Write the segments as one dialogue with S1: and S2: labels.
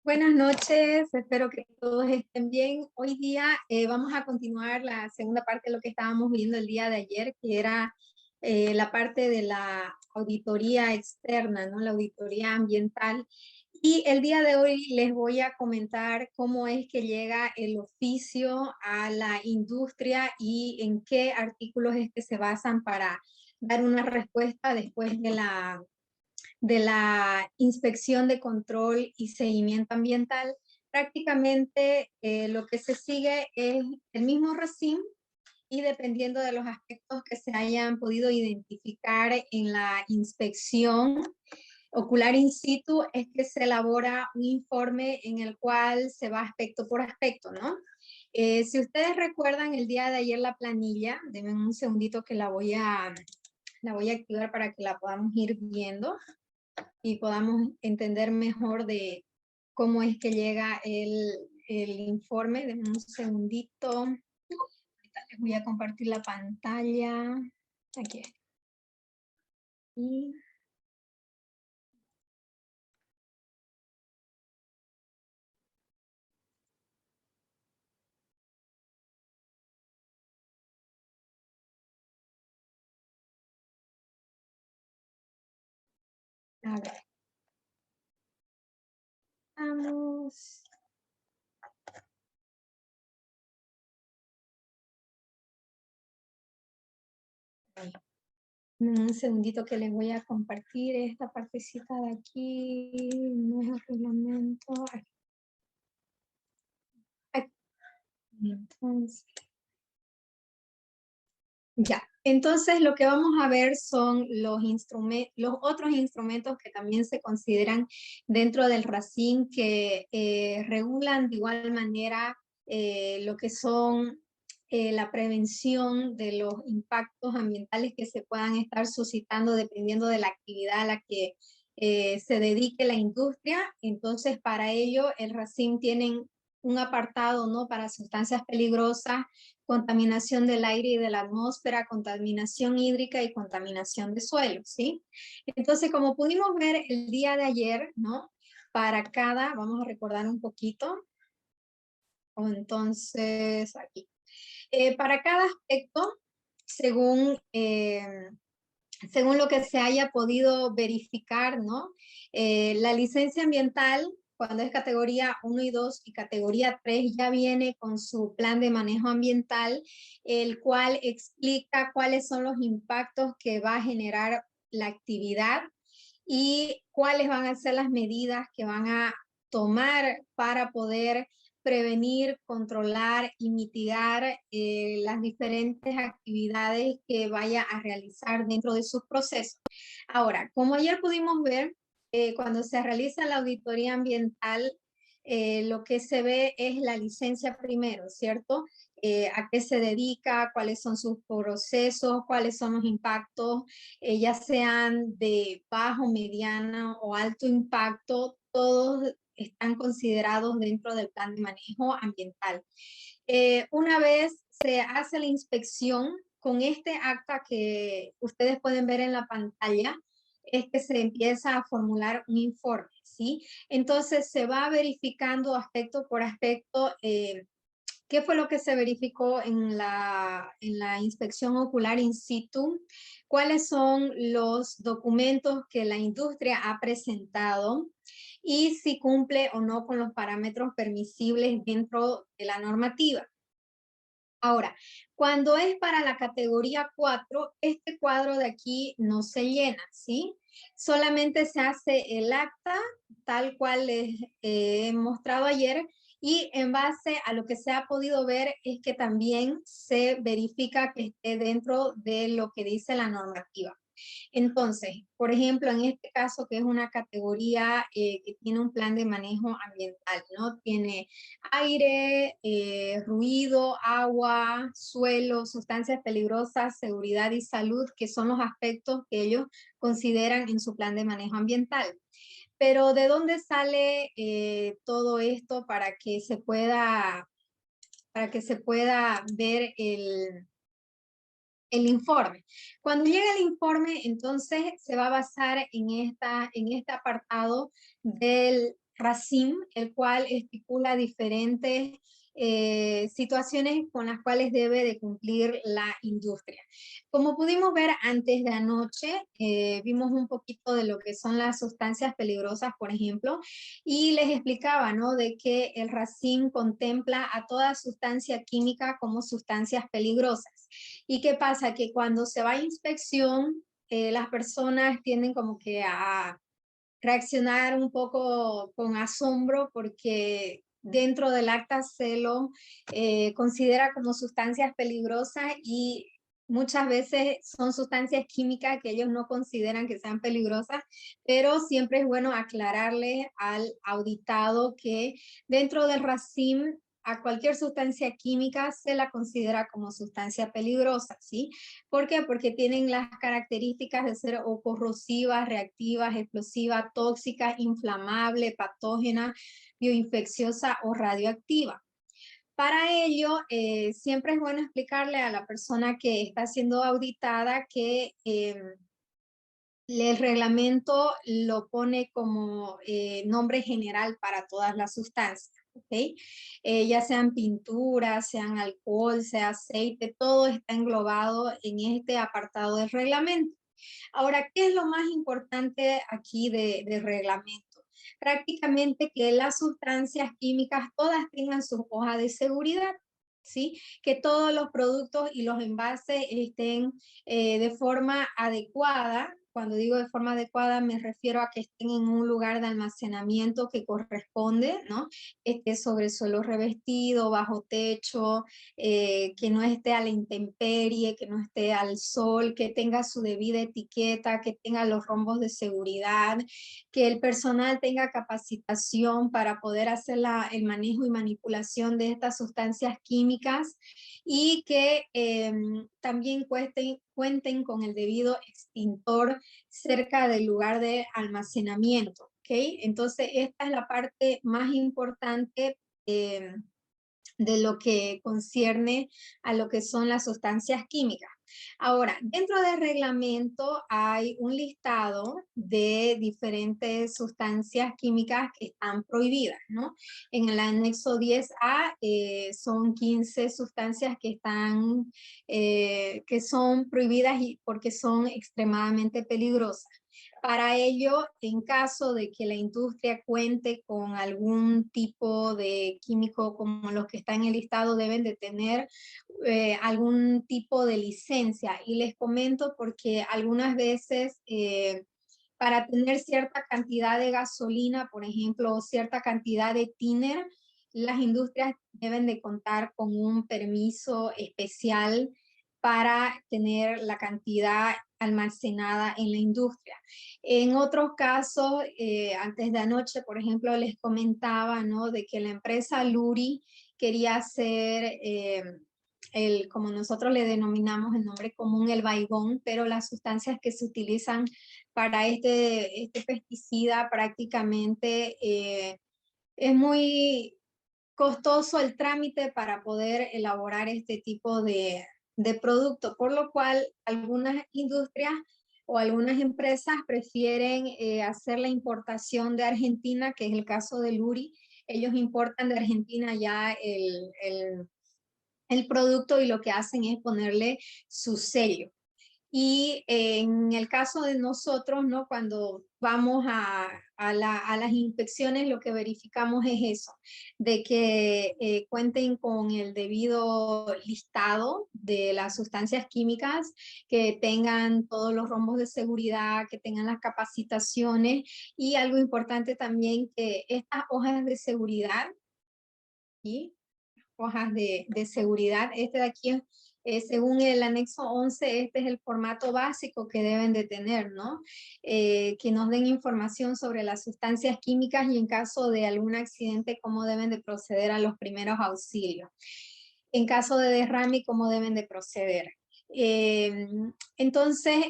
S1: Buenas noches, espero que todos estén bien. Hoy día vamos a continuar la segunda parte de lo que estábamos viendo el día de ayer, que era la parte de la auditoría externa, ¿no? La auditoría ambiental. Y el día de hoy les voy a comentar cómo es que llega el oficio a la industria y en qué artículos es que se basan para dar una respuesta después de la inspección de control y seguimiento ambiental. Prácticamente lo que se sigue es el mismo RACIM y dependiendo de los aspectos que se hayan podido identificar en la inspección ocular in situ, es que se elabora un informe en el cual se va aspecto por aspecto, ¿no? Si ustedes recuerdan el día de ayer la planilla, denme un segundito que la voy a activar para que la podamos ir viendo y podamos entender mejor de cómo es que llega el informe. Denme un segundito. Ahorita les voy a compartir la pantalla. Aquí. Y, a ver, vamos. Un segundito que les voy a compartir esta partecita de aquí. No es el reglamento. Aquí. Entonces, ya, entonces lo que vamos a ver son los otros instrumentos que también se consideran dentro del RACIN que regulan de igual manera lo que son la prevención de los impactos ambientales que se puedan estar suscitando dependiendo de la actividad a la que se dedique la industria. Entonces, para ello, el RACIN tiene un apartado, ¿no? Para sustancias peligrosas, contaminación del aire y de la atmósfera, contaminación hídrica y contaminación de suelo, ¿sí? Entonces, como pudimos ver el día de ayer, ¿no? Para cada, vamos a recordar un poquito, entonces aquí, para cada aspecto, según, según lo que se haya podido verificar, ¿no? La licencia ambiental, cuando es categoría 1 y 2 y categoría 3, ya viene con su plan de manejo ambiental, el cual explica cuáles son los impactos que va a generar la actividad y cuáles van a ser las medidas que van a tomar para poder prevenir, controlar y mitigar las diferentes actividades que vaya a realizar dentro de sus procesos. Ahora, como ayer pudimos ver, cuando se realiza la auditoría ambiental, lo que se ve es la licencia primero, ¿cierto? A qué se dedica, cuáles son sus procesos, cuáles son los impactos, ya sean de bajo, mediano o alto impacto, todos están considerados dentro del plan de manejo ambiental. Una vez se hace la inspección, con este acta que ustedes pueden ver en la pantalla, es que se empieza a formular un informe, ¿sí? Entonces se va verificando aspecto por aspecto qué fue lo que se verificó en la inspección ocular in situ, cuáles son los documentos que la industria ha presentado y si cumple o no con los parámetros permisibles dentro de la normativa. Ahora, cuando es para la categoría 4, este cuadro de aquí no se llena, ¿sí? Solamente se hace el acta, tal cual les he mostrado ayer, y en base a lo que se ha podido ver es que también se verifica que esté dentro de lo que dice la normativa. Entonces, por ejemplo, en este caso que es una categoría que tiene un plan de manejo ambiental, ¿no? Tiene aire, ruido, agua, suelo, sustancias peligrosas, seguridad y salud, que son los aspectos que ellos consideran en su plan de manejo ambiental. Pero ¿de dónde sale todo esto para que se pueda ver el informe? Cuando llega el informe, entonces se va a basar en este apartado del RACIM, el cual estipula diferentes situaciones con las cuales debe de cumplir la industria. Como pudimos ver antes de anoche, vimos un poquito de lo que son las sustancias peligrosas, por ejemplo, y les explicaba, ¿no?, de que el RACIM contempla a toda sustancia química como sustancias peligrosas. ¿Y qué pasa? Que cuando se va a inspección, las personas tienden como que a reaccionar un poco con asombro porque dentro del acta se lo considera como sustancias peligrosas y muchas veces son sustancias químicas que ellos no consideran que sean peligrosas, pero siempre es bueno aclararle al auditado que dentro del RACIM a cualquier sustancia química se la considera como sustancia peligrosa, ¿sí? ¿Por qué? Porque tienen las características de ser o corrosivas, reactivas, explosivas, tóxicas, inflamable, patógena, bioinfecciosa o radioactiva. Para ello, siempre es bueno explicarle a la persona que está siendo auditada que el reglamento lo pone como nombre general para todas las sustancias. ¿Okay? Ya sean pinturas, sean alcohol, sea aceite, todo está englobado en este apartado del reglamento. Ahora, ¿qué es lo más importante aquí de reglamento? Prácticamente que las sustancias químicas todas tengan su hoja de seguridad, ¿sí? Que todos los productos y los envases estén de forma adecuada. Cuando digo de forma adecuada me refiero a que estén en un lugar de almacenamiento que corresponde, ¿no? Esté sobre suelo revestido, bajo techo, que no esté a la intemperie, que no esté al sol, que tenga su debida etiqueta, que tenga los rombos de seguridad, que el personal tenga capacitación para poder hacer el manejo y manipulación de estas sustancias químicas y que también cuenten con el debido extintor cerca del lugar de almacenamiento. ¿Okay? Entonces, esta es la parte más importante de lo que concierne a lo que son las sustancias químicas. Ahora, dentro del reglamento hay un listado de diferentes sustancias químicas que están prohibidas, ¿no? En el anexo 10A son 15 sustancias que son prohibidas y porque son extremadamente peligrosas. Para ello, en caso de que la industria cuente con algún tipo de químico como los que están en el listado, deben de tener algún tipo de licencia. Y les comento porque algunas veces para tener cierta cantidad de gasolina, por ejemplo, o cierta cantidad de thinner, las industrias deben de contar con un permiso especial para tener la cantidad almacenada en la industria. En otros casos, antes de anoche, por ejemplo, les comentaba, ¿no?, de que la empresa Luri quería hacer como nosotros le denominamos el nombre común, el baigón, pero las sustancias que se utilizan para este pesticida prácticamente es muy costoso el trámite para poder elaborar este tipo de producto, por lo cual algunas industrias o algunas empresas prefieren hacer la importación de Argentina, que es el caso de Luri. Ellos importan de Argentina ya el producto y lo que hacen es ponerle su sello. Y en el caso de nosotros, ¿no?, cuando vamos a las inspecciones, lo que verificamos es eso, de que cuenten con el debido listado de las sustancias químicas, que tengan todos los rombos de seguridad, que tengan las capacitaciones y algo importante también, que estas hojas de seguridad, ¿sí?, hojas de seguridad. Este de aquí, según el anexo 11, este es el formato básico que deben de tener, ¿no? Que nos den información sobre las sustancias químicas y en caso de algún accidente, cómo deben de proceder a los primeros auxilios. En caso de derrame, cómo deben de proceder. Entonces,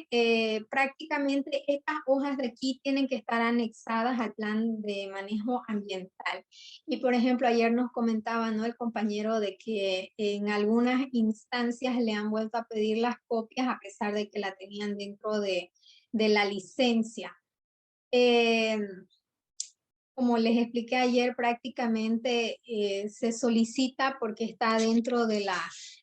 S1: prácticamente estas hojas de aquí tienen que estar anexadas al plan de manejo ambiental. Y por ejemplo, ayer nos comentaba, ¿no?, el compañero de que en algunas instancias le han vuelto a pedir las copias a pesar de que la tenían dentro de la licencia. como les expliqué ayer, prácticamente se solicita porque está dentro de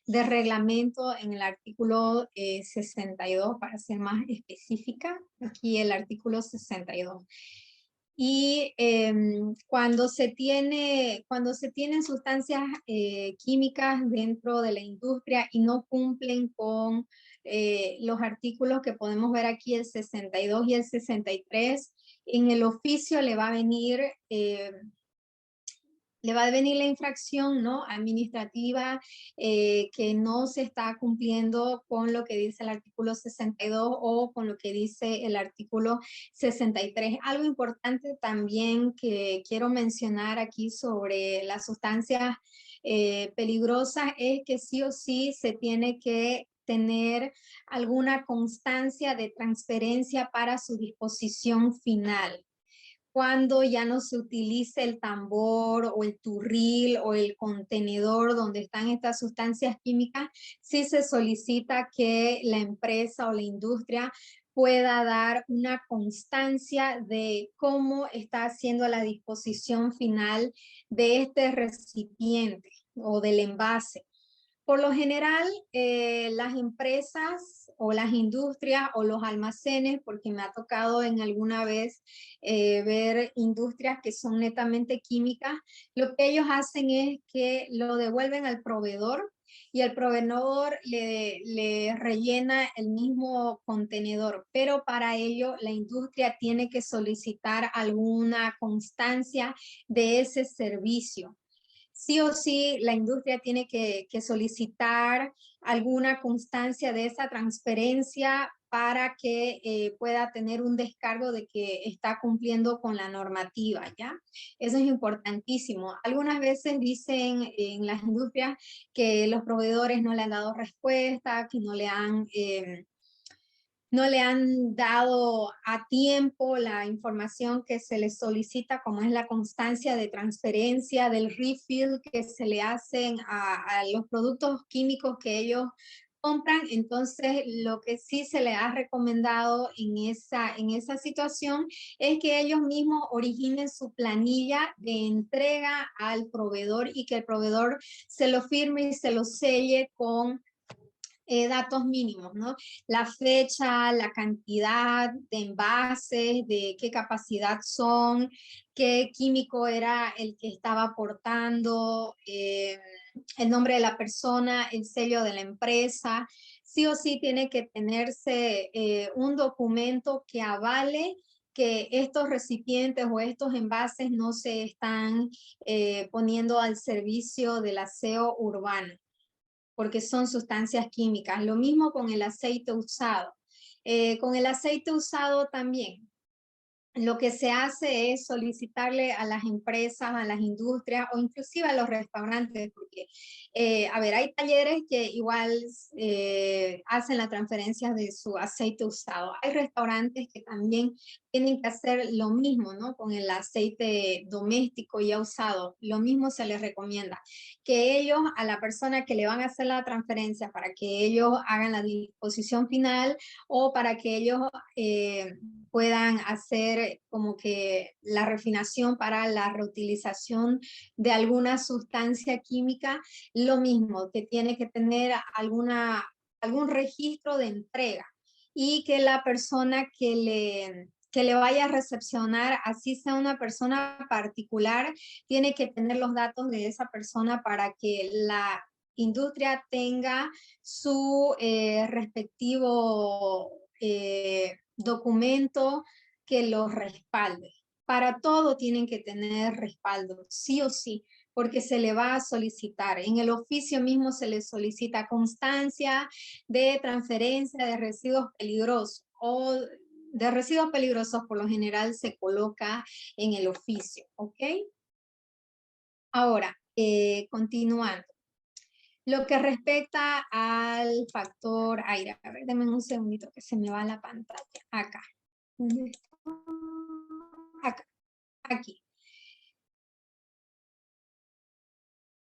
S1: del reglamento en el artículo 62, para ser más específica, aquí el artículo 62. Y cuando se tienen sustancias químicas dentro de la industria y no cumplen con los artículos que podemos ver aquí, el 62 y el 63, en el oficio le va a venir la infracción, ¿no?, administrativa, que no se está cumpliendo con lo que dice el artículo 62 o con lo que dice el artículo 63. Algo importante también que quiero mencionar aquí sobre las sustancias peligrosas es que sí o sí se tiene que tener alguna constancia de transferencia para su disposición final. Cuando ya no se utilice el tambor o el turril o el contenedor donde están estas sustancias químicas, sí se solicita que la empresa o la industria pueda dar una constancia de cómo está haciendo la disposición final de este recipiente o del envase. Por lo general, las empresas o las industrias o los almacenes, porque me ha tocado en alguna vez ver industrias que son netamente químicas, lo que ellos hacen es que lo devuelven al proveedor y el proveedor le rellena el mismo contenedor, pero para ello la industria tiene que solicitar alguna constancia de ese servicio. Sí o sí la industria tiene que solicitar alguna constancia de esa transferencia para que pueda tener un descargo de que está cumpliendo con la normativa, ¿ya? Eso es importantísimo. Algunas veces dicen en las industrias que los proveedores no le han dado respuesta, que no le han dado a tiempo la información que se les solicita, como es la constancia de transferencia del refill que se le hacen a los productos químicos que ellos compran. Entonces, lo que sí se le ha recomendado en esa situación es que ellos mismos originen su planilla de entrega al proveedor y que el proveedor se lo firme y se lo selle con datos mínimos, ¿no? La fecha, la cantidad de envases, de qué capacidad son, qué químico era el que estaba aportando, el nombre de la persona, el sello de la empresa. Sí o sí tiene que tenerse un documento que avale que estos recipientes o estos envases no se están poniendo al servicio del aseo urbano, porque son sustancias químicas. Lo mismo con el aceite usado. Con el aceite usado también, lo que se hace es solicitarle a las empresas, a las industrias o inclusive a los restaurantes, porque, a ver, hay talleres que igual hacen la transferencia de su aceite usado. Hay restaurantes que también tienen que hacer lo mismo, ¿no? Con el aceite doméstico ya usado, lo mismo se les recomienda. Que ellos, a la persona que le van a hacer la transferencia para que ellos hagan la disposición final o para que ellos puedan hacer como que la refinación para la reutilización de alguna sustancia química, lo mismo, que tiene que tener algún registro de entrega y que la persona que le vaya a recepcionar, así sea una persona particular, tiene que tener los datos de esa persona para que la industria tenga su respectivo documento que los respalde. Para todo tienen que tener respaldo, sí o sí, porque se le va a solicitar. En el oficio mismo se le solicita constancia de transferencia de residuos peligrosos o de residuos peligrosos. Por lo general se coloca en el oficio, ¿ok? Ahora, continuando. Lo que respecta al factor aire, a ver, denme un segundito que se me va la pantalla. Acá. ¿Dónde está? Acá, aquí.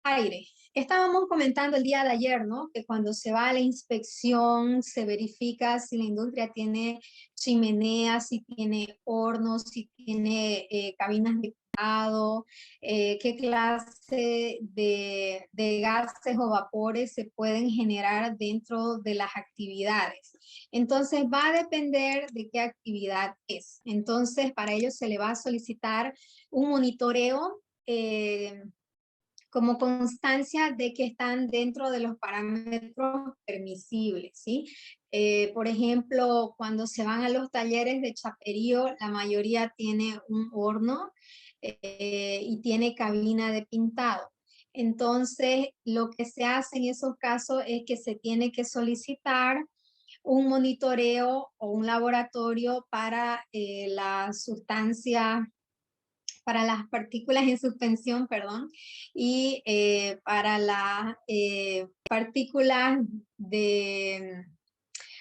S1: Aire. Estábamos comentando el día de ayer, ¿no? Que cuando se va a la inspección se verifica si la industria tiene chimeneas, si tiene hornos, si tiene cabinas qué clase de gases o vapores se pueden generar dentro de las actividades. Entonces va a depender de qué actividad es. Entonces para ello se le va a solicitar un monitoreo como constancia de que están dentro de los parámetros permisibles, ¿sí? Por ejemplo, cuando se van a los talleres de chaperío, la mayoría tiene un horno y tiene cabina de pintado. Entonces, lo que se hace en esos casos es que se tiene que solicitar un monitoreo o un laboratorio para la sustancia, para las partículas en suspensión, perdón, y para las partículas de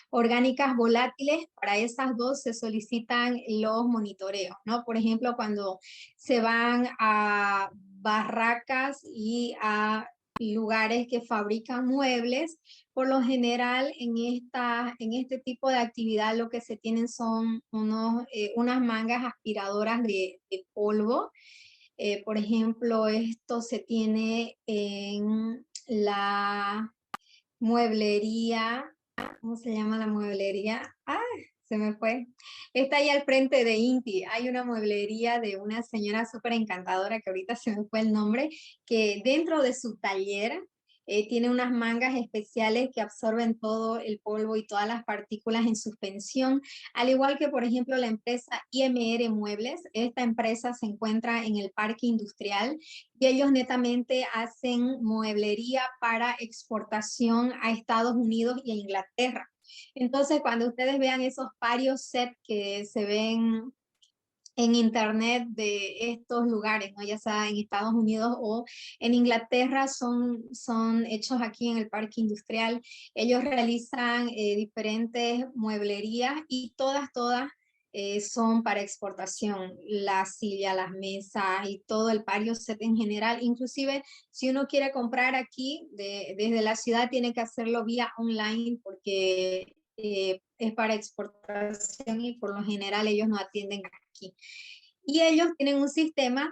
S1: orgánicas volátiles. Para esas dos se solicitan los monitoreos, ¿no? Por ejemplo, cuando se van a barracas y a lugares que fabrican muebles, por lo general en este tipo de actividad lo que se tienen son unas mangas aspiradoras de polvo. Por ejemplo, esto se tiene en la mueblería. ¿Cómo se llama la mueblería? ¡Ah! Se me fue. Está ahí al frente de Inti. Hay una mueblería de una señora súper encantadora, que ahorita se me fue el nombre, que dentro de su taller tiene unas mangas especiales que absorben todo el polvo y todas las partículas en suspensión. Al igual que, por ejemplo, la empresa IMR Muebles. Esta empresa se encuentra en el Parque Industrial y ellos netamente hacen mueblería para exportación a Estados Unidos y a Inglaterra. Entonces, cuando ustedes vean esos varios sets que se ven en internet de estos lugares, ¿no? Ya sea en Estados Unidos o en Inglaterra, son hechos aquí en el Parque Industrial. Ellos realizan diferentes mueblerías y todas son para exportación. La silla, las mesas y todo el patio set en general. Inclusive, si uno quiere comprar aquí desde la ciudad, tiene que hacerlo vía online porque es para exportación y por lo general ellos no atienden aquí. Y ellos tienen un sistema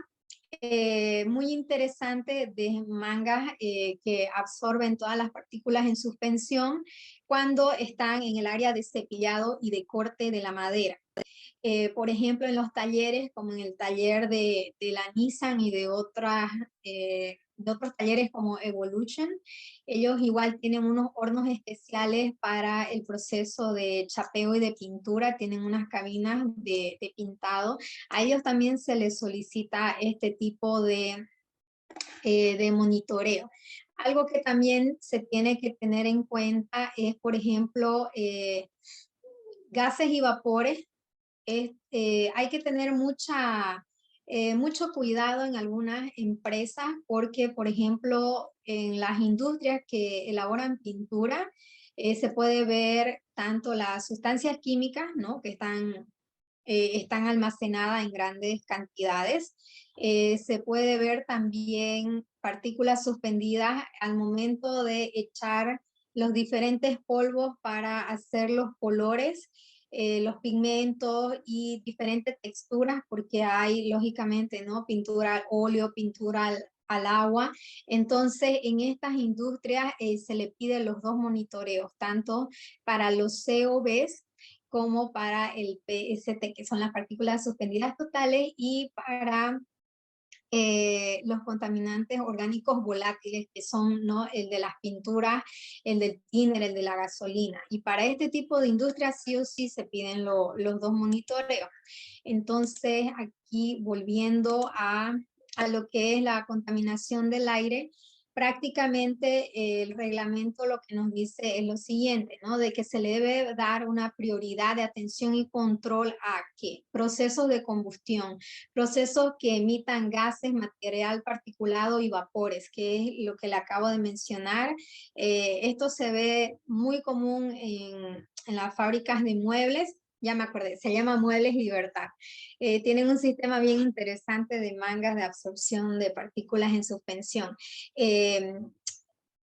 S1: muy interesante de mangas que absorben todas las partículas en suspensión cuando están en el área de cepillado y de corte de la madera. Por ejemplo, en los talleres, como en el taller de la Nissan y de otros talleres como Evolution, ellos igual tienen unos hornos especiales para el proceso de chapeo y de pintura, tienen unas cabinas de pintado. A ellos también se les solicita este tipo de monitoreo. Algo que también se tiene que tener en cuenta es, por ejemplo, gases y vapores. Hay que tener mucho cuidado en algunas empresas porque, por ejemplo, en las industrias que elaboran pintura, se puede ver tanto las sustancias químicas, ¿no? Que están almacenadas en grandes cantidades. Se puede ver también partículas suspendidas al momento de echar los diferentes polvos para hacer los colores, los pigmentos y diferentes texturas, porque hay lógicamente, ¿no? Pintura al óleo, pintura al agua. Entonces, en estas industrias se le piden los dos monitoreos, tanto para los COBs como para el PST, que son las partículas suspendidas totales, y para los contaminantes orgánicos volátiles, que son, ¿no? El de las pinturas, el del thinner, el de la gasolina. Y para este tipo de industrias sí o sí se piden los dos monitoreos. Entonces, aquí volviendo a lo que es la contaminación del aire, prácticamente el reglamento lo que nos dice es lo siguiente, ¿no? De que se le debe dar una prioridad de atención y control a ¿qué? Procesos de combustión, procesos que emitan gases, material particulado y vapores, que es lo que le acabo de mencionar. Esto se ve muy común en las fábricas de muebles. Ya me acordé, se llama Muebles Libertad. Tienen un sistema bien interesante de mangas de absorción de partículas en suspensión.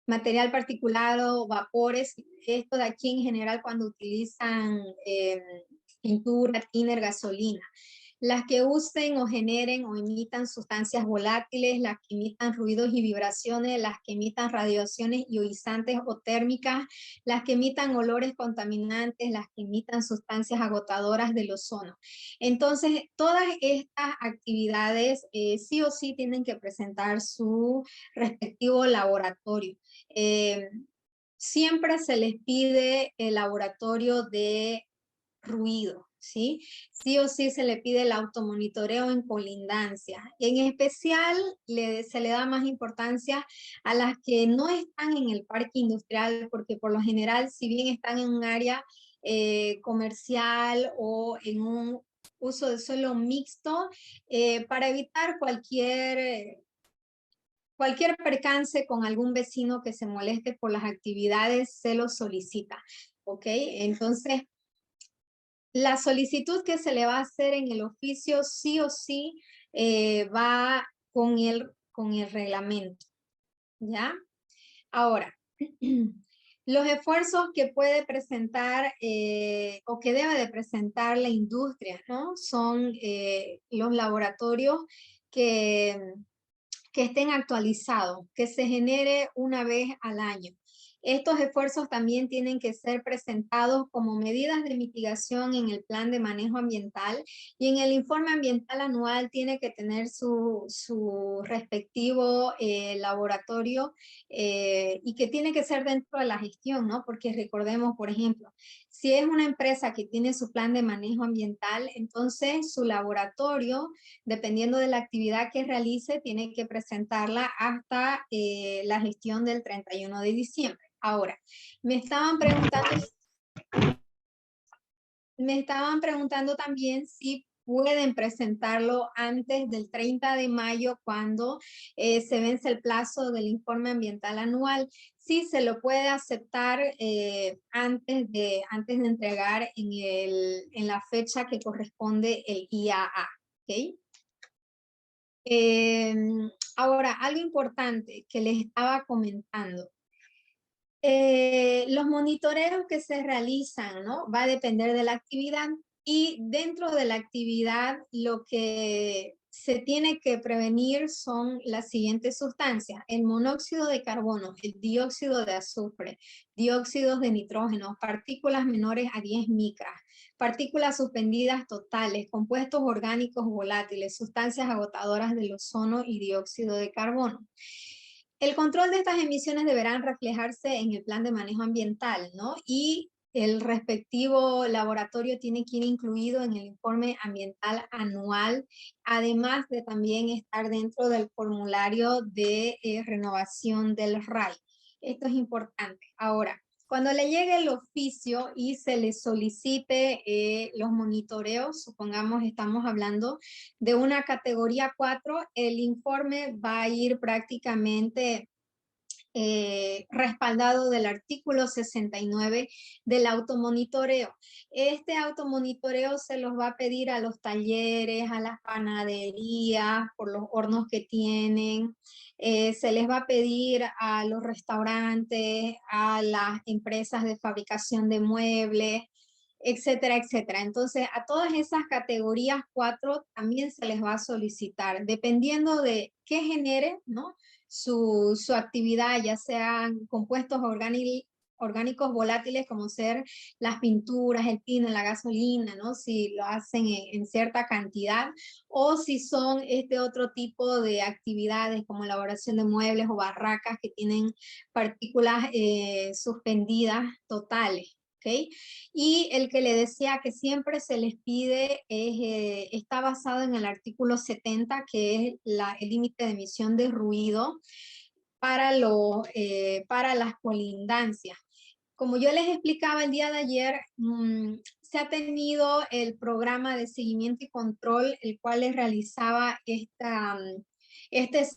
S1: Material particulado, vapores, esto de aquí en general cuando utilizan pintura, thinner, gasolina. las que usen o generen o emitan sustancias volátiles, las que emitan ruidos y vibraciones, las que emitan radiaciones ionizantes o térmicas, las que emitan olores contaminantes, las que emitan sustancias agotadoras del ozono. Entonces, todas estas actividades sí o sí tienen que presentar su respectivo laboratorio. Siempre se les pide el laboratorio de ruido, ¿sí? Sí o sí se le pide el automonitoreo en colindancia. En especial se le da más importancia a las que no están en el parque industrial, porque por lo general, si bien están en un área comercial o en un uso de suelo mixto, para evitar cualquier percance con algún vecino que se moleste por las actividades, se lo solicita, ¿ok? Entonces, la solicitud que se le va a hacer en el oficio sí o sí va con el reglamento, ¿ya? Ahora, los esfuerzos que puede presentar o que debe de presentar la industria, ¿no? Son los laboratorios que estén actualizados, que se genere una vez al año. Estos esfuerzos también tienen que ser presentados como medidas de mitigación en el plan de manejo ambiental y en el informe ambiental anual tiene que tener su respectivo laboratorio y que tiene que ser dentro de la gestión, ¿no? Porque recordemos, por ejemplo, si es una empresa que tiene su plan de manejo ambiental, entonces su laboratorio, dependiendo de la actividad que realice, tiene que presentarla hasta la gestión del 31 de diciembre. Ahora, me estaban preguntando también si pueden presentarlo antes del 30 de mayo cuando se vence el plazo del informe ambiental anual. Sí, se lo puede aceptar antes de entregar en la fecha que corresponde el IAA. ¿Okay? Ahora, algo importante que les estaba comentando. Los monitoreos que se realizan, ¿no? Va a depender de la actividad y dentro de la actividad lo que se tiene que prevenir son las siguientes sustancias: el monóxido de carbono, el dióxido de azufre, dióxidos de nitrógeno, partículas menores a 10 micras, partículas suspendidas totales, compuestos orgánicos volátiles, sustancias agotadoras del ozono y dióxido de carbono. El control de estas emisiones deberán reflejarse en el plan de manejo ambiental, ¿no? Y el respectivo laboratorio tiene que ir incluido en el informe ambiental anual, además de también estar dentro del formulario de renovación del RAI. Esto es importante. Ahora, cuando le llegue el oficio y se le solicite los monitoreos, supongamos estamos hablando de una categoría 4, el informe va a ir prácticamente respaldado del artículo 69 del automonitoreo. Este automonitoreo se los va a pedir a los talleres, a las panaderías, por los hornos que tienen, se les va a pedir a los restaurantes, a las empresas de fabricación de muebles, etcétera, etcétera. Entonces, a todas esas categorías 4 también se les va a solicitar, dependiendo de qué genere, ¿no? Su actividad, ya sean compuestos orgánicos volátiles como ser las pinturas, el pino, la gasolina, ¿no? Si lo hacen en cierta cantidad, o si son este otro tipo de actividades como elaboración de muebles o barracas que tienen partículas suspendidas totales. ¿Okay? Y el que le decía que siempre se les pide está basado en el artículo 70, que es el límite de emisión de ruido para las colindancias. Como yo les explicaba el día de ayer, se ha tenido el programa de seguimiento y control, el cual les realizaba este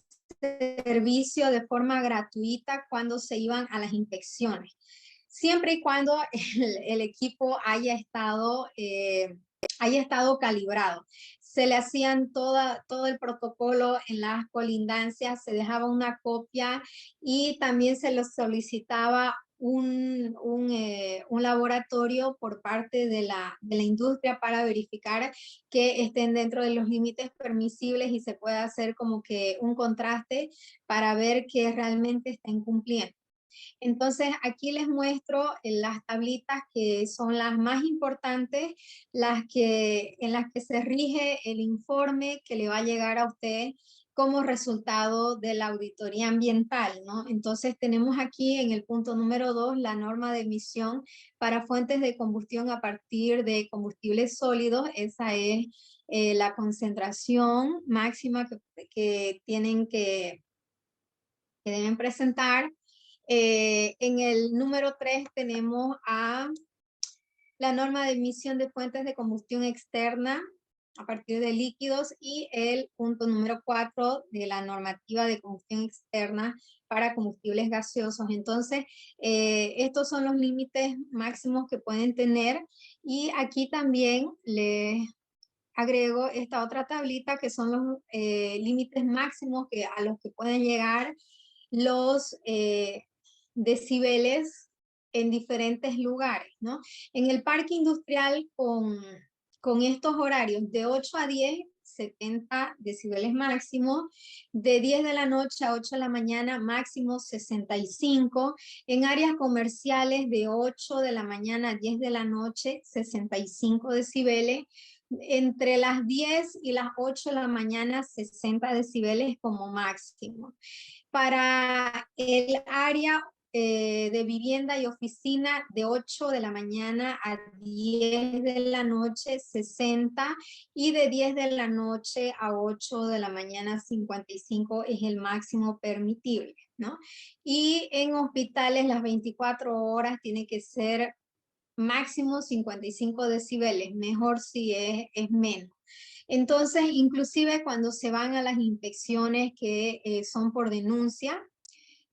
S1: servicio de forma gratuita cuando se iban a las inspecciones, siempre y cuando el equipo haya estado calibrado. Se le hacían todo el protocolo en las colindancias, se dejaba una copia y también se les solicitaba un laboratorio por parte de la industria para verificar que estén dentro de los límites permisibles y se pueda hacer como que un contraste para ver que realmente estén cumpliendo. Entonces, aquí les muestro las tablitas que son las más importantes, en las que se rige el informe que le va a llegar a usted como resultado de la auditoría ambiental, ¿no? Entonces, tenemos aquí en el punto número 2 la norma de emisión para fuentes de combustión a partir de combustibles sólidos. Esa es la concentración máxima que tienen que deben presentar. En el número 3 tenemos a la norma de emisión de fuentes de combustión externa a partir de líquidos y el punto número 4 de la normativa de combustión externa para combustibles gaseosos. Entonces, estos son los límites máximos que pueden tener y aquí también les agrego esta otra tablita que son los límites máximos a los que pueden llegar los decibeles en diferentes lugares, ¿no? En el parque industrial con estos horarios de 8 a 10, 70 decibeles máximo, de 10 de la noche a 8 de la mañana máximo 65, en áreas comerciales de 8 de la mañana a 10 de la noche 65 decibeles, entre las 10 y las 8 de la mañana 60 decibeles como máximo. Para el área de vivienda y oficina de 8 de la mañana a 10 de la noche 60 y de 10 de la noche a 8 de la mañana 55 es el máximo permitible, ¿no? Y en hospitales las 24 horas tiene que ser máximo 55 decibeles, mejor si es menos. Entonces, inclusive cuando se van a las inspecciones que son por denuncia,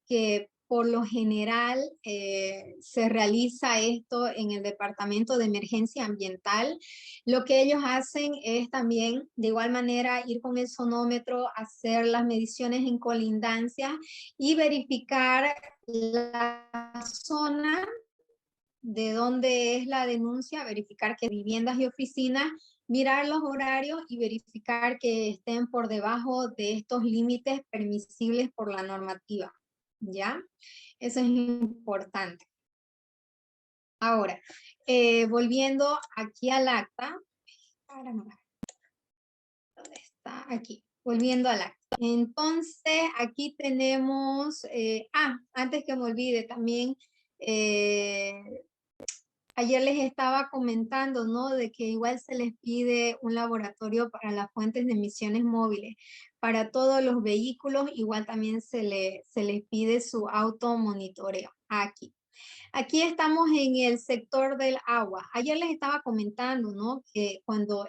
S1: que por lo general se realiza esto en el Departamento de Emergencia Ambiental, lo que ellos hacen es también de igual manera ir con el sonómetro, hacer las mediciones en colindancia y verificar la zona de dónde es la denuncia, verificar que viviendas y oficinas, mirar los horarios y verificar que estén por debajo de estos límites permisibles por la normativa, ¿ya? Eso es importante. Ahora, volviendo aquí al acta, ¿dónde está? Aquí, volviendo al acta. Entonces, aquí tenemos, antes que me olvide también, ayer les estaba comentando, ¿no? De que igual se les pide un laboratorio para las fuentes de emisiones móviles. Para todos los vehículos, igual también se les pide su automonitoreo aquí. Aquí estamos en el sector del agua. Ayer les estaba comentando, ¿no? Que cuando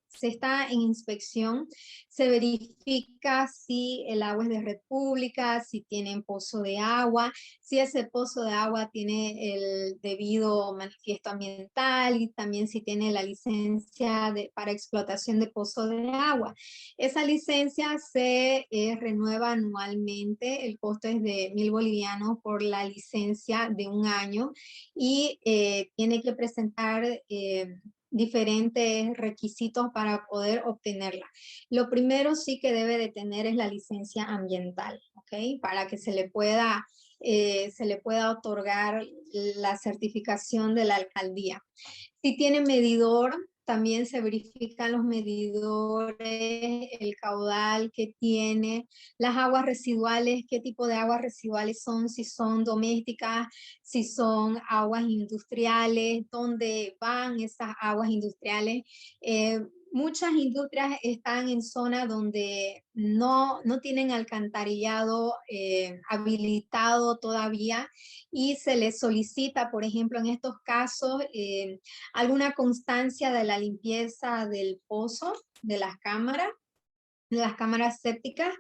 S1: se está en inspección, se verifica si el agua es de red pública, si tienen pozo de agua, si ese pozo de agua tiene el debido manifiesto ambiental y también si tiene la licencia para explotación de pozo de agua. Esa licencia se renueva anualmente, el costo es de 1.000 bolivianos por la licencia de un año y tiene que presentar diferentes requisitos para poder obtenerla. Lo primero sí que debe de tener es la licencia ambiental, ¿ok? Para que se le pueda otorgar la certificación de la alcaldía. Si tiene medidor, también se verifican los medidores, el caudal que tiene, las aguas residuales, qué tipo de aguas residuales son, si son domésticas, si son aguas industriales, dónde van esas aguas industriales. Muchas industrias están en zonas donde no tienen alcantarillado habilitado todavía y se les solicita, por ejemplo, en estos casos, alguna constancia de la limpieza del pozo, de las cámaras sépticas,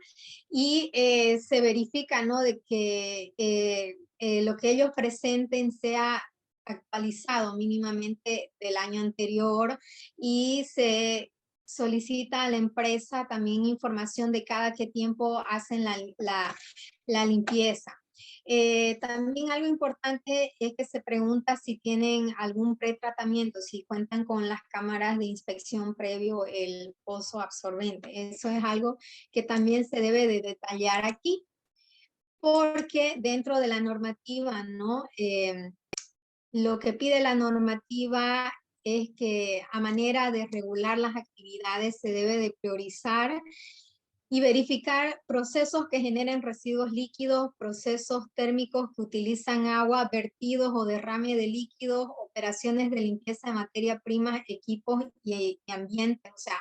S1: y se verifica, ¿no? De que lo que ellos presenten sea actualizado mínimamente del año anterior y se solicita a la empresa también información de cada qué tiempo hacen la limpieza. También algo importante es que se pregunta si tienen algún pretratamiento, si cuentan con las cámaras de inspección previo el pozo absorbente. Eso es algo que también se debe de detallar aquí, porque dentro de la normativa, ¿no? Lo que pide la normativa es que a manera de regular las actividades se debe de priorizar y verificar procesos que generen residuos líquidos, procesos térmicos que utilizan agua, vertidos o derrame de líquidos, operaciones de limpieza de materia prima, equipos y ambiente. O sea,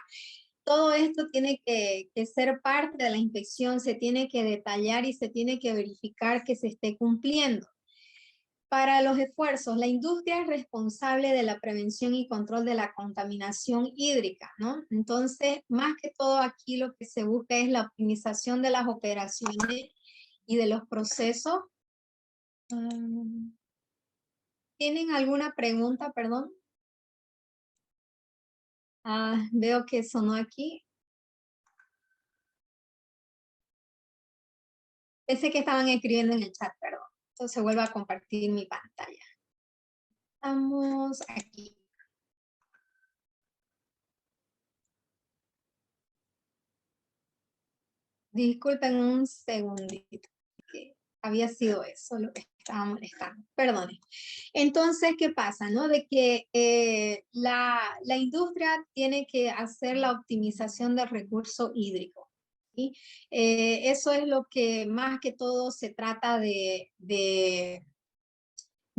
S1: todo esto tiene que ser parte de la inspección, se tiene que detallar y se tiene que verificar que se esté cumpliendo. Para los esfuerzos, la industria es responsable de la prevención y control de la contaminación hídrica, ¿no? Entonces, más que todo aquí lo que se busca es la optimización de las operaciones y de los procesos. ¿Tienen alguna pregunta, perdón? Veo que sonó aquí. Pensé que estaban escribiendo en el chat, perdón. Entonces vuelvo a compartir mi pantalla. Estamos aquí. Disculpen un segundito, que había sido eso lo que estaba molestando, perdone. Entonces, ¿qué pasa? ¿No? De que la industria tiene que hacer la optimización del recurso hídrico. ¿Sí? Eso es lo que más que todo se trata de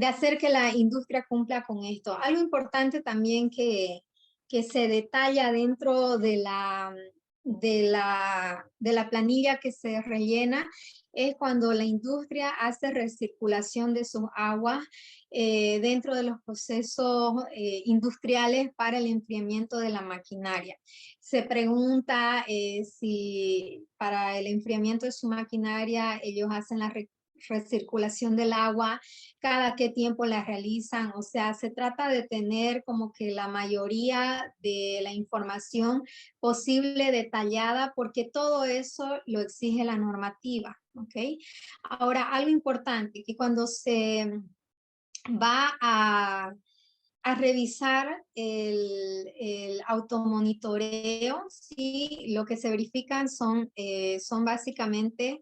S1: hacer que la industria cumpla con esto. Algo importante también que se detalla dentro de la planilla que se rellena es cuando la industria hace recirculación de sus aguas dentro de los procesos industriales para el enfriamiento de la maquinaria. Se pregunta si para el enfriamiento de su maquinaria ellos hacen la recirculación del agua, cada qué tiempo la realizan, o sea, se trata de tener como que la mayoría de la información posible detallada, porque todo eso lo exige la normativa, ¿ok? Ahora, algo importante, que cuando se va a revisar el automonitoreo, sí, lo que se verifican son básicamente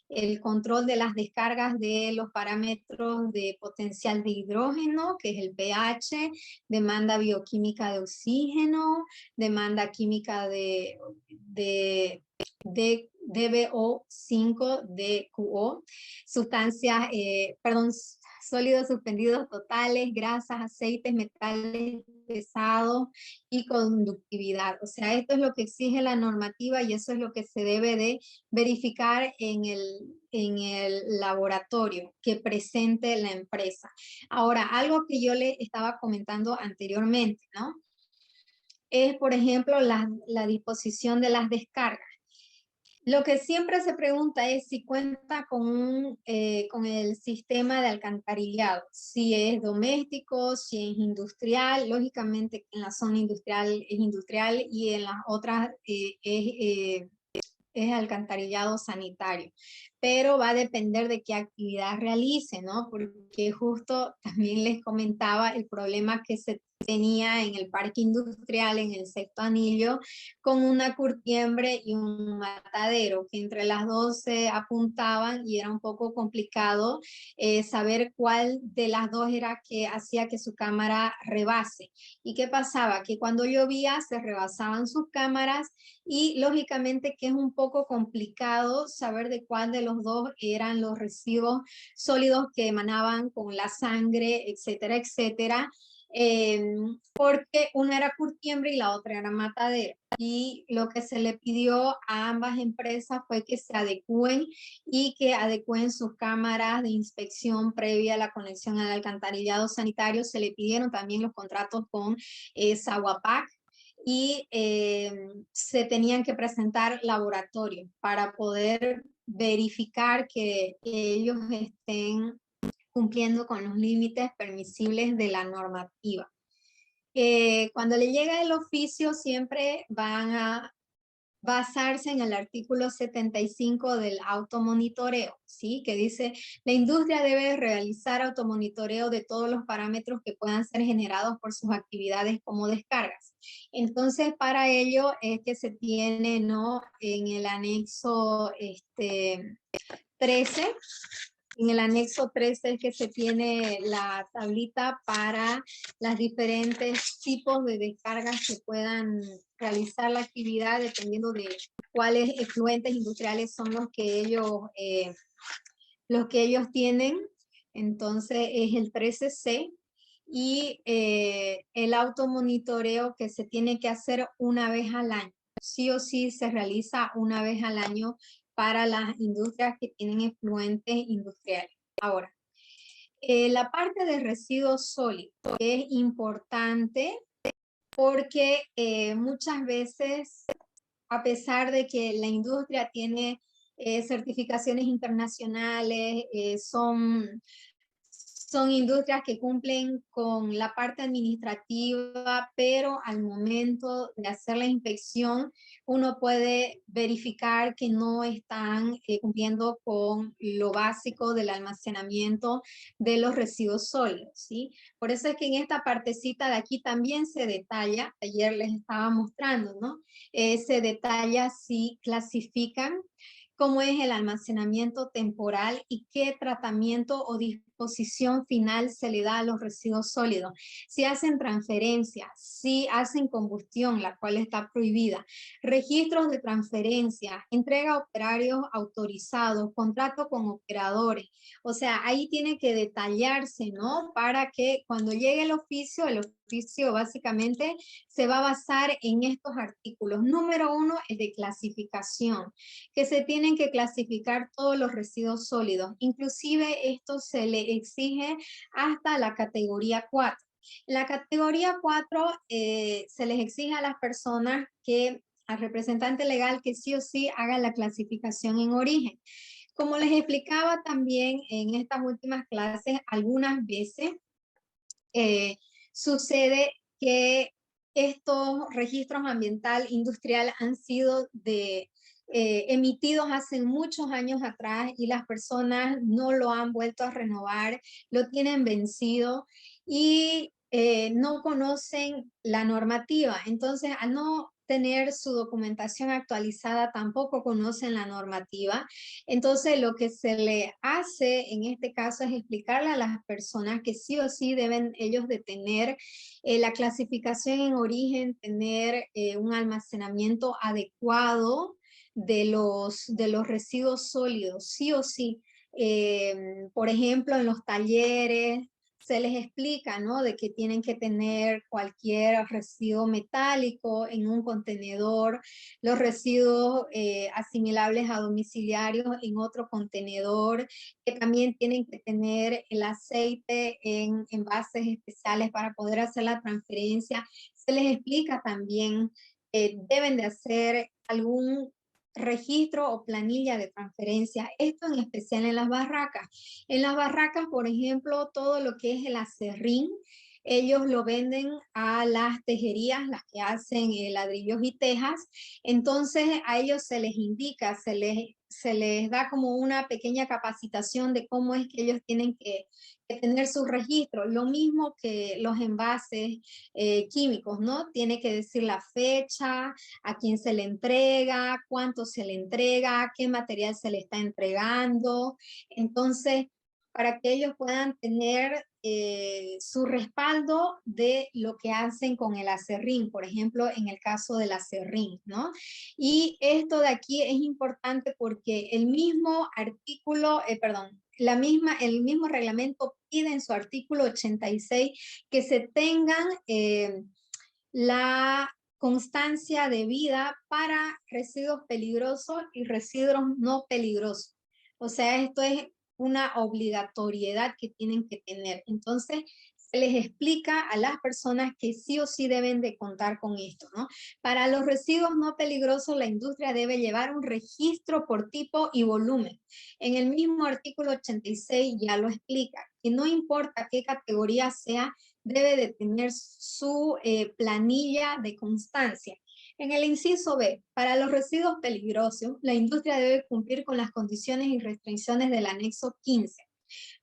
S1: el control de las descargas de los parámetros de potencial de hidrógeno, que es el pH, demanda bioquímica de oxígeno, demanda química de DBO5, DQO, sustancias, sólidos suspendidos totales, grasas, aceites, metales pesados y conductividad. O sea, esto es lo que exige la normativa y eso es lo que se debe de verificar en el laboratorio que presente la empresa. Ahora, algo que yo le estaba comentando anteriormente, ¿no? Es, por ejemplo, la disposición de las descargas. Lo que siempre se pregunta es si cuenta con el sistema de alcantarillado, si es doméstico, si es industrial. Lógicamente en la zona industrial es industrial y en las otras es alcantarillado sanitario, pero va a depender de qué actividad realice, ¿no? Porque justo también les comentaba el problema que se tenía en el parque industrial, en el sexto anillo, con una curtiembre y un matadero, que entre las dos se apuntaban y era un poco complicado saber cuál de las dos era que hacía que su cámara rebase. ¿Y qué pasaba? Que cuando llovía se rebasaban sus cámaras y lógicamente que es un poco complicado saber de cuál de los dos eran los residuos sólidos que emanaban con la sangre, etcétera, etcétera, porque una era curtiembre y la otra era matadero. Y lo que se le pidió a ambas empresas fue que se adecúen y que adecúen sus cámaras de inspección previa a la conexión al alcantarillado sanitario. Se le pidieron también los contratos con Saguapac, y se tenían que presentar laboratorios para poder verificar que ellos estén cumpliendo con los límites permisibles de la normativa. Cuando le llega el oficio siempre van a basarse en el artículo 75 del automonitoreo, ¿sí? Que dice, la industria debe realizar automonitoreo de todos los parámetros que puedan ser generados por sus actividades como descargas. Entonces, para ello es que se tiene, ¿no? En el anexo 13, en el anexo 13 es que se tiene la tablita para los diferentes tipos de descargas que puedan realizar la actividad dependiendo de cuáles efluentes industriales son los que ellos tienen. Entonces es el 13C y el automonitoreo que se tiene que hacer una vez al año. Sí o sí se realiza una vez al año para las industrias que tienen efluentes industriales. Ahora, la parte de residuos sólidos es importante porque muchas veces, a pesar de que la industria tiene certificaciones internacionales, son industrias que cumplen con la parte administrativa, pero al momento de hacer la inspección, uno puede verificar que no están cumpliendo con lo básico del almacenamiento de los residuos sólidos, ¿sí? Por eso es que en esta partecita de aquí también se detalla, ayer les estaba mostrando, ¿no? Se detalla si clasifican cómo es el almacenamiento temporal y qué tratamiento o disposición final se le da a los residuos sólidos. Si hacen transferencia, si hacen combustión, la cual está prohibida, registros de transferencia, entrega a operarios autorizados, contrato con operadores. O sea, ahí tiene que detallarse, ¿no? Para que cuando llegue el oficio básicamente se va a basar en estos artículos. Número 1 es de clasificación, que se tienen que clasificar todos los residuos sólidos. Inclusive esto se le exige hasta la categoría 4. La categoría 4 se les exige a las personas al representante legal que sí o sí haga la clasificación en origen. Como les explicaba también en estas últimas clases, algunas veces sucede que estos registros ambiental industrial han sido emitidos hace muchos años atrás y las personas no lo han vuelto a renovar, lo tienen vencido y no conocen la normativa. Entonces, al no tener su documentación actualizada, tampoco conocen la normativa. Entonces, lo que se le hace en este caso es explicarle a las personas que sí o sí deben ellos de tener la clasificación en origen, tener un almacenamiento adecuado de los residuos sólidos, sí o sí. Por ejemplo, en los talleres se les explica, ¿no? De que tienen que tener cualquier residuo metálico en un contenedor, los residuos asimilables a domiciliarios en otro contenedor, que también tienen que tener el aceite en envases especiales para poder hacer la transferencia. Se les explica también que deben de hacer algún registro o planilla de transferencia, esto en especial en las barracas. En las barracas, por ejemplo, todo lo que es el acerrín, ellos lo venden a las tejerías, las que hacen ladrillos y tejas. Entonces a ellos se les indica, se les da como una pequeña capacitación de cómo es que ellos tienen que tener su registro. Lo mismo que los envases químicos, ¿no? Tiene que decir la fecha, a quién se le entrega, cuánto se le entrega, qué material se le está entregando. Entonces, para que ellos puedan tener su respaldo de lo que hacen con el acerrín, por ejemplo, en el caso del acerrín, ¿no? Y esto de aquí es importante porque el mismo artículo, el mismo reglamento pide en su artículo 86 que se tengan la constancia de vida para residuos peligrosos y residuos no peligrosos. O sea, esto es una obligatoriedad que tienen que tener. Entonces, se les explica a las personas que sí o sí deben de contar con esto, ¿no? Para los residuos no peligrosos, la industria debe llevar un registro por tipo y volumen. En el mismo artículo 86 ya lo explica, que no importa qué categoría sea, debe de tener su planilla de constancia. En el inciso B, para los residuos peligrosos, la industria debe cumplir con las condiciones y restricciones del anexo 15.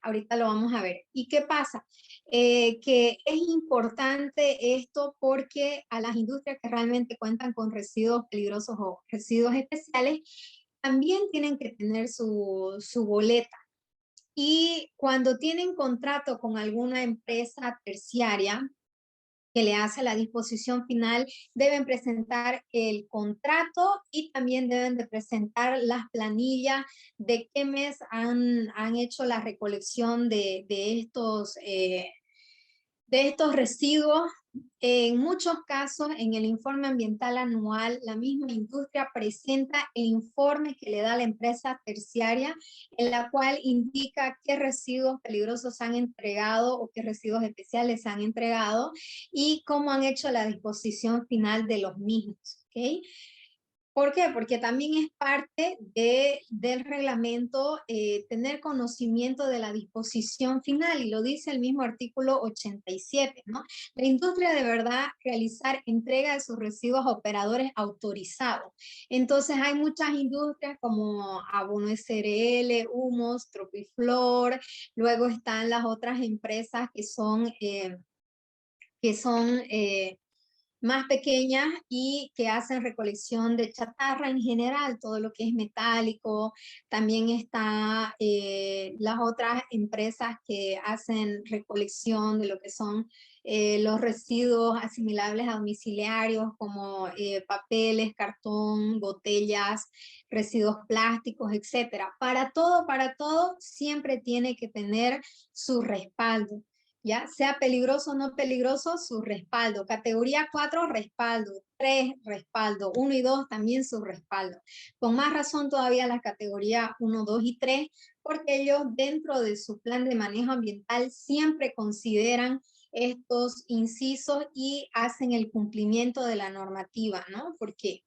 S1: Ahorita lo vamos a ver. ¿Y qué pasa? Que es importante esto porque a las industrias que realmente cuentan con residuos peligrosos o residuos especiales, también tienen que tener su boleta. Y cuando tienen contrato con alguna empresa terciaria que le hace la disposición final, deben presentar el contrato y también deben de presentar las planillas de qué mes han hecho la recolección de estos residuos. En muchos casos, en el informe ambiental anual, la misma industria presenta el informe que le da la empresa terciaria, en la cual indica qué residuos peligrosos han entregado o qué residuos especiales han entregado y cómo han hecho la disposición final de los mismos. ¿Okay? ¿Por qué? Porque también es parte del reglamento tener conocimiento de la disposición final, y lo dice el mismo artículo 87, ¿no? La industria de verdad realizar entrega de sus residuos a operadores autorizados. Entonces hay muchas industrias como Abono SRL, Humos, Tropiflor, luego están las otras empresas que son más pequeñas y que hacen recolección de chatarra en general, todo lo que es metálico. También está las otras empresas que hacen recolección de lo que son los residuos asimilables a domiciliarios, como papeles, cartón, botellas, residuos plásticos, etc. Para todo, siempre tiene que tener su respaldo. ¿Ya? Sea peligroso o no peligroso, su respaldo. Categoría 4, respaldo. 3, respaldo. 1 y 2, también su respaldo. Con más razón todavía la categoría 1, 2 y 3, porque ellos dentro de su plan de manejo ambiental siempre consideran estos incisos y hacen el cumplimiento de la normativa, ¿no? Porque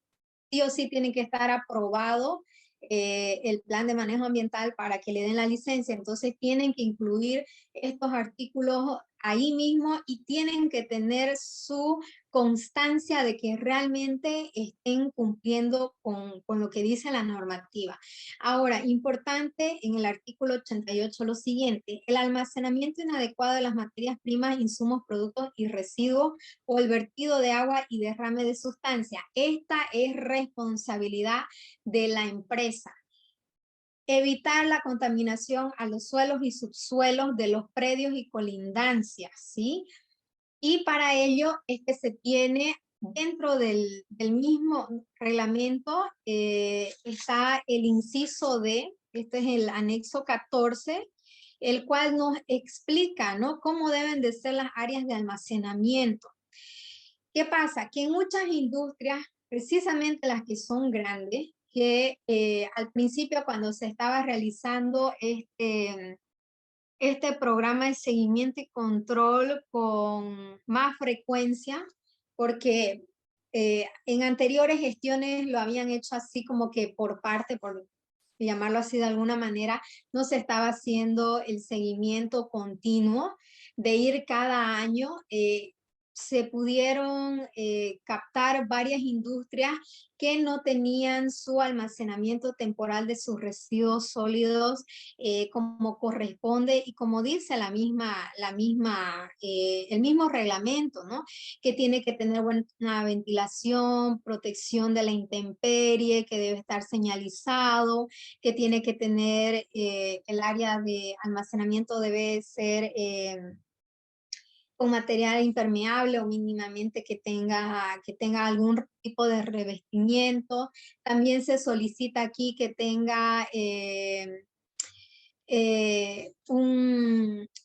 S1: sí o sí tiene que estar aprobado el plan de manejo ambiental para que le den la licencia. Entonces tienen que incluir estos artículos ahí mismo y tienen que tener su constancia de que realmente estén cumpliendo con lo que dice la normativa. Ahora, importante en el artículo 88 lo siguiente: el almacenamiento inadecuado de las materias primas, insumos, productos y residuos o el vertido de agua y derrame de sustancia. Esta es responsabilidad de la empresa. Evitar la contaminación a los suelos y subsuelos de los predios y colindancias, ¿sí? Y para ello es que se tiene dentro del mismo reglamento, está el inciso D, este es el anexo 14, el cual nos explica, ¿no?, cómo deben de ser las áreas de almacenamiento. ¿Qué pasa? Que en muchas industrias, precisamente las que son grandes, que al principio cuando se estaba realizando este programa de seguimiento y control con más frecuencia, porque en anteriores gestiones lo habían hecho así como que por parte, por llamarlo así de alguna manera, no se estaba haciendo el seguimiento continuo de ir cada año. Se pudieron captar varias industrias que no tenían su almacenamiento temporal de sus residuos sólidos como corresponde y como dice el mismo reglamento, ¿no? Que tiene que tener buena ventilación, protección de la intemperie, que debe estar señalizado, que tiene que tener el área de almacenamiento debe ser con material impermeable o mínimamente que tenga algún tipo de revestimiento. También se solicita aquí que tenga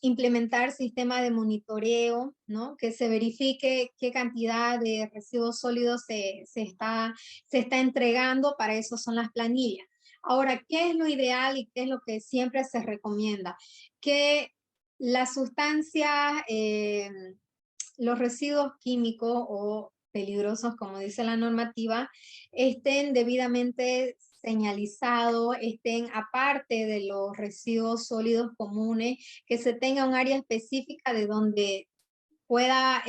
S1: implementar sistema de monitoreo, ¿no? Que se verifique qué cantidad de residuos sólidos se está entregando. Para eso son las planillas. Ahora, ¿qué es lo ideal y qué es lo que siempre se recomienda? Que las sustancias, los residuos químicos o peligrosos, como dice la normativa, estén debidamente señalizados, estén aparte de los residuos sólidos comunes, que se tenga un área específica de donde pueda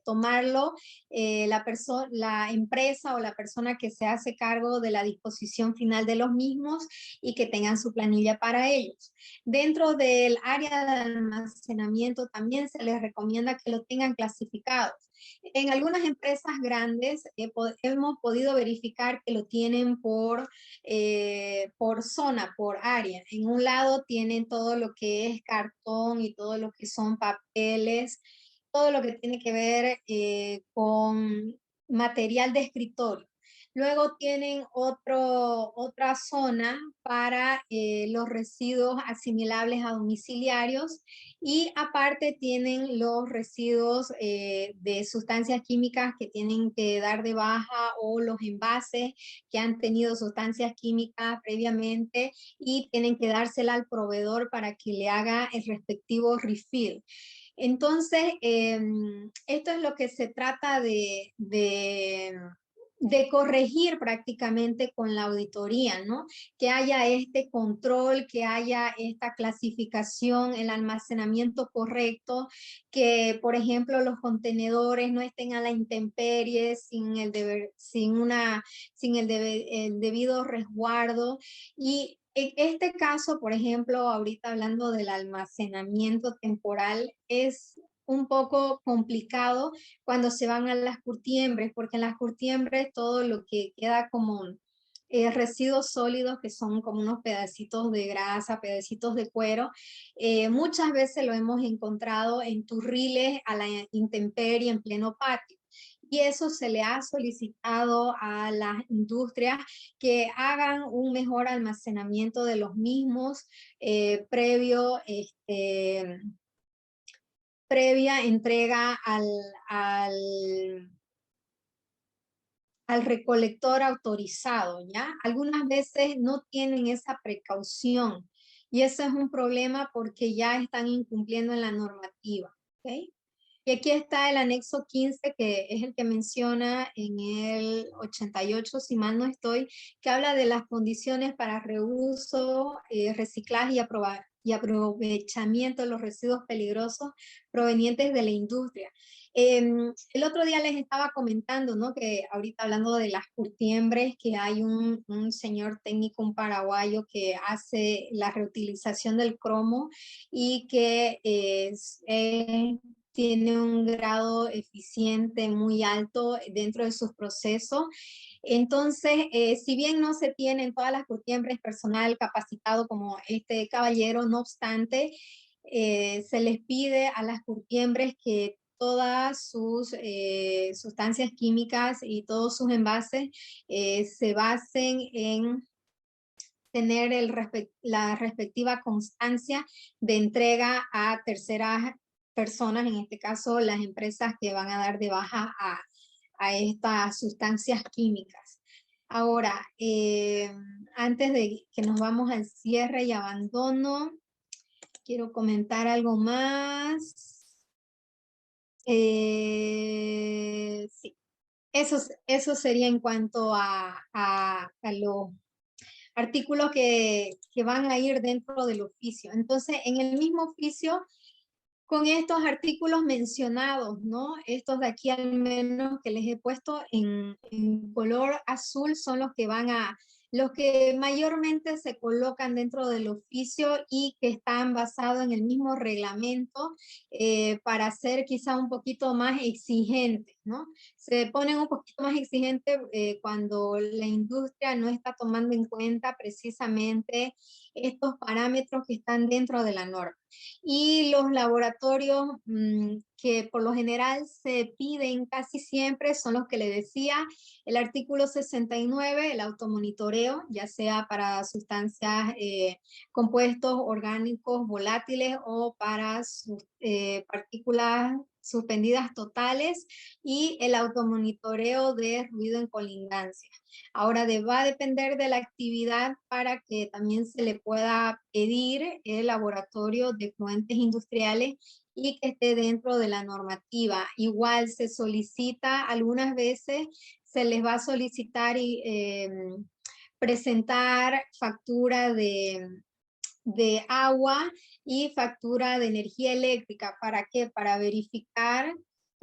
S1: tomarlo la empresa o la persona que se hace cargo de la disposición final de los mismos y que tengan su planilla para ellos. Dentro del área de almacenamiento también se les recomienda que lo tengan clasificados. En algunas empresas grandes hemos podido verificar que lo tienen por zona, por área. En un lado tienen todo lo que es cartón y todo lo que son papeles, todo lo que tiene que ver con material de escritorio. Luego tienen otra zona para los residuos asimilables a domiciliarios y aparte tienen los residuos de sustancias químicas que tienen que dar de baja o los envases que han tenido sustancias químicas previamente y tienen que dársela al proveedor para que le haga el respectivo refill. Entonces, esto es lo que se trata de corregir prácticamente con la auditoría, ¿no? Que haya este control, que haya esta clasificación, el almacenamiento correcto, que por ejemplo los contenedores no estén a la intemperie sin el debido resguardo. Y en este caso, por ejemplo, ahorita hablando del almacenamiento temporal, es un poco complicado cuando se van a las curtiembres, porque en las curtiembres todo lo que queda como residuos sólidos, que son como unos pedacitos de grasa, pedacitos de cuero, muchas veces lo hemos encontrado en turriles a la intemperie en pleno patio. Y eso se le ha solicitado a las industrias que hagan un mejor almacenamiento de los mismos previa entrega al recolector autorizado, ¿ya? Algunas veces no tienen esa precaución y eso es un problema porque ya están incumpliendo en la normativa, ¿ok? Y aquí está el anexo 15, que es el que menciona en el 88, si mal no estoy, que habla de las condiciones para reuso, reciclaje y aprovechamiento de los residuos peligrosos provenientes de la industria. El otro día les estaba comentando, ¿no? Que ahorita hablando de las curtiembres, que hay un señor técnico, un paraguayo, que hace la reutilización del cromo y que tiene un grado eficiente muy alto dentro de sus procesos. Entonces, si bien no se tiene en todas las curtiembres personal capacitado como este caballero, no obstante, se les pide a las curtiembres que todas sus sustancias químicas y todos sus envases se basen en tener la respectiva constancia de entrega a terceras personas, en este caso las empresas que van a dar de baja a estas sustancias químicas. Ahora, antes de que nos vamos al cierre y abandono, quiero comentar algo más. Sí, eso sería en cuanto a los artículos que van a ir dentro del oficio. Entonces, en el mismo oficio, con estos artículos mencionados, ¿no? Estos de aquí al menos que les he puesto en color azul son los que mayormente se colocan dentro del oficio y que están basados en el mismo reglamento para ser quizá un poquito más exigentes, ¿no? Se ponen un poquito más exigentes cuando la industria no está tomando en cuenta precisamente estos parámetros que están dentro de la norma. Y los laboratorios que por lo general se piden casi siempre son los que le decía, el artículo 69, el automonitoreo, ya sea para sustancias, compuestos orgánicos volátiles o para partículas suspendidas totales, y el automonitoreo de ruido en colindancia. Ahora va a depender de la actividad para que también se le pueda pedir el laboratorio de fluentes industriales y que esté dentro de la normativa. Igual se solicita, algunas veces se les va a solicitar presentar factura de agua y factura de energía eléctrica. ¿Para qué? Para verificar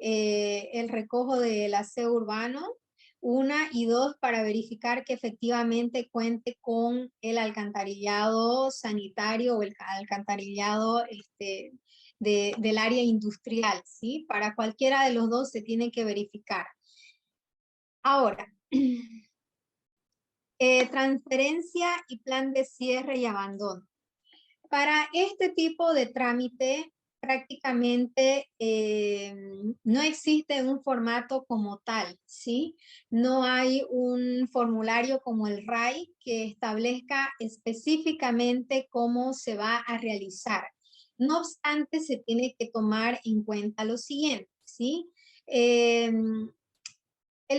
S1: el recojo del aseo urbano, 1, y 2, para verificar que efectivamente cuente con el alcantarillado sanitario o el alcantarillado del área industrial, ¿sí? Para cualquiera de los dos se tiene que verificar. Ahora, transferencia y plan de cierre y abandono. Para este tipo de trámite, prácticamente no existe un formato como tal, ¿sí? No hay un formulario como el RAI que establezca específicamente cómo se va a realizar. No obstante, se tiene que tomar en cuenta lo siguiente, ¿sí? El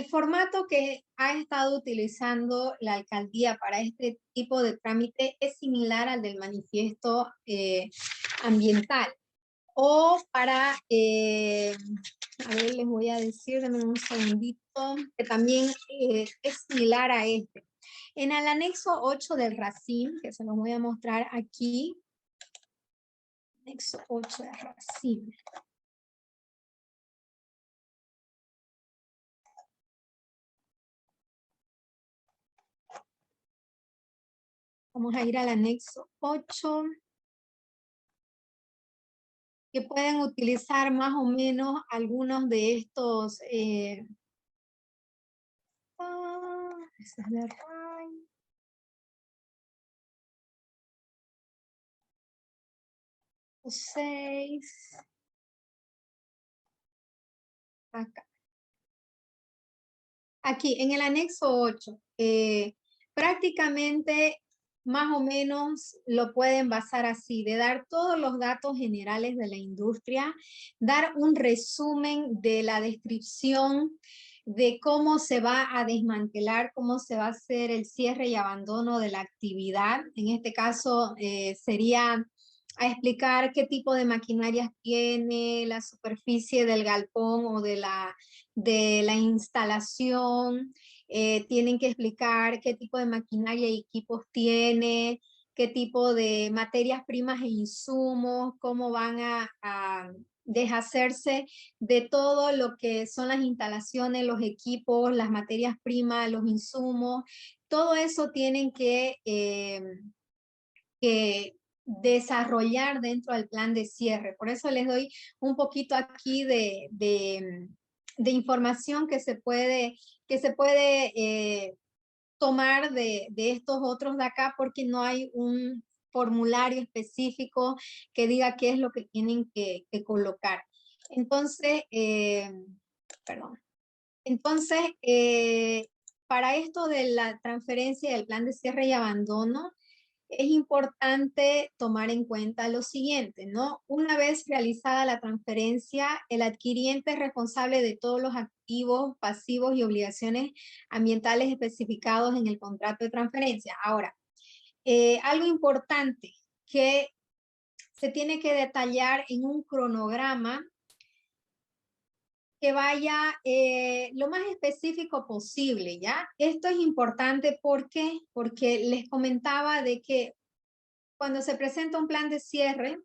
S1: formato que ha estado utilizando la alcaldía para este tipo de trámite es similar al del manifiesto ambiental. O para, a ver, les voy a decir, denme un segundito, que también es similar a este. En el anexo 8 del RACIM, que se los voy a mostrar aquí, anexo 8 del RACIM. Vamos a ir al anexo 8. Que pueden utilizar más o menos algunos de estos. Ese es de RAI. O 6. Acá. Aquí, en el anexo 8. Prácticamente más o menos lo pueden basar así, de dar todos los datos generales de la industria, dar un resumen de la descripción de cómo se va a desmantelar, cómo se va a hacer el cierre y abandono de la actividad. En este caso sería a explicar qué tipo de maquinarias tiene, la superficie del galpón o de la instalación. Tienen que explicar qué tipo de maquinaria y equipos tiene, qué tipo de materias primas e insumos, cómo van a deshacerse de todo lo que son las instalaciones, los equipos, las materias primas, los insumos. Todo eso tienen que desarrollar dentro del plan de cierre. Por eso les doy un poquito aquí de información que se puede tomar de estos otros de acá, porque no hay un formulario específico que diga qué es lo que tienen que colocar. Entonces, perdón. Entonces, para esto de la transferencia del plan de cierre y abandono, es importante tomar en cuenta lo siguiente, ¿no? Una vez realizada la transferencia, el adquiriente es responsable de todos los activos, pasivos y obligaciones ambientales especificados en el contrato de transferencia. Ahora, algo importante que se tiene que detallar en un cronograma que vaya lo más específico posible, ¿ya? Esto es importante porque les comentaba de que cuando se presenta un plan de cierre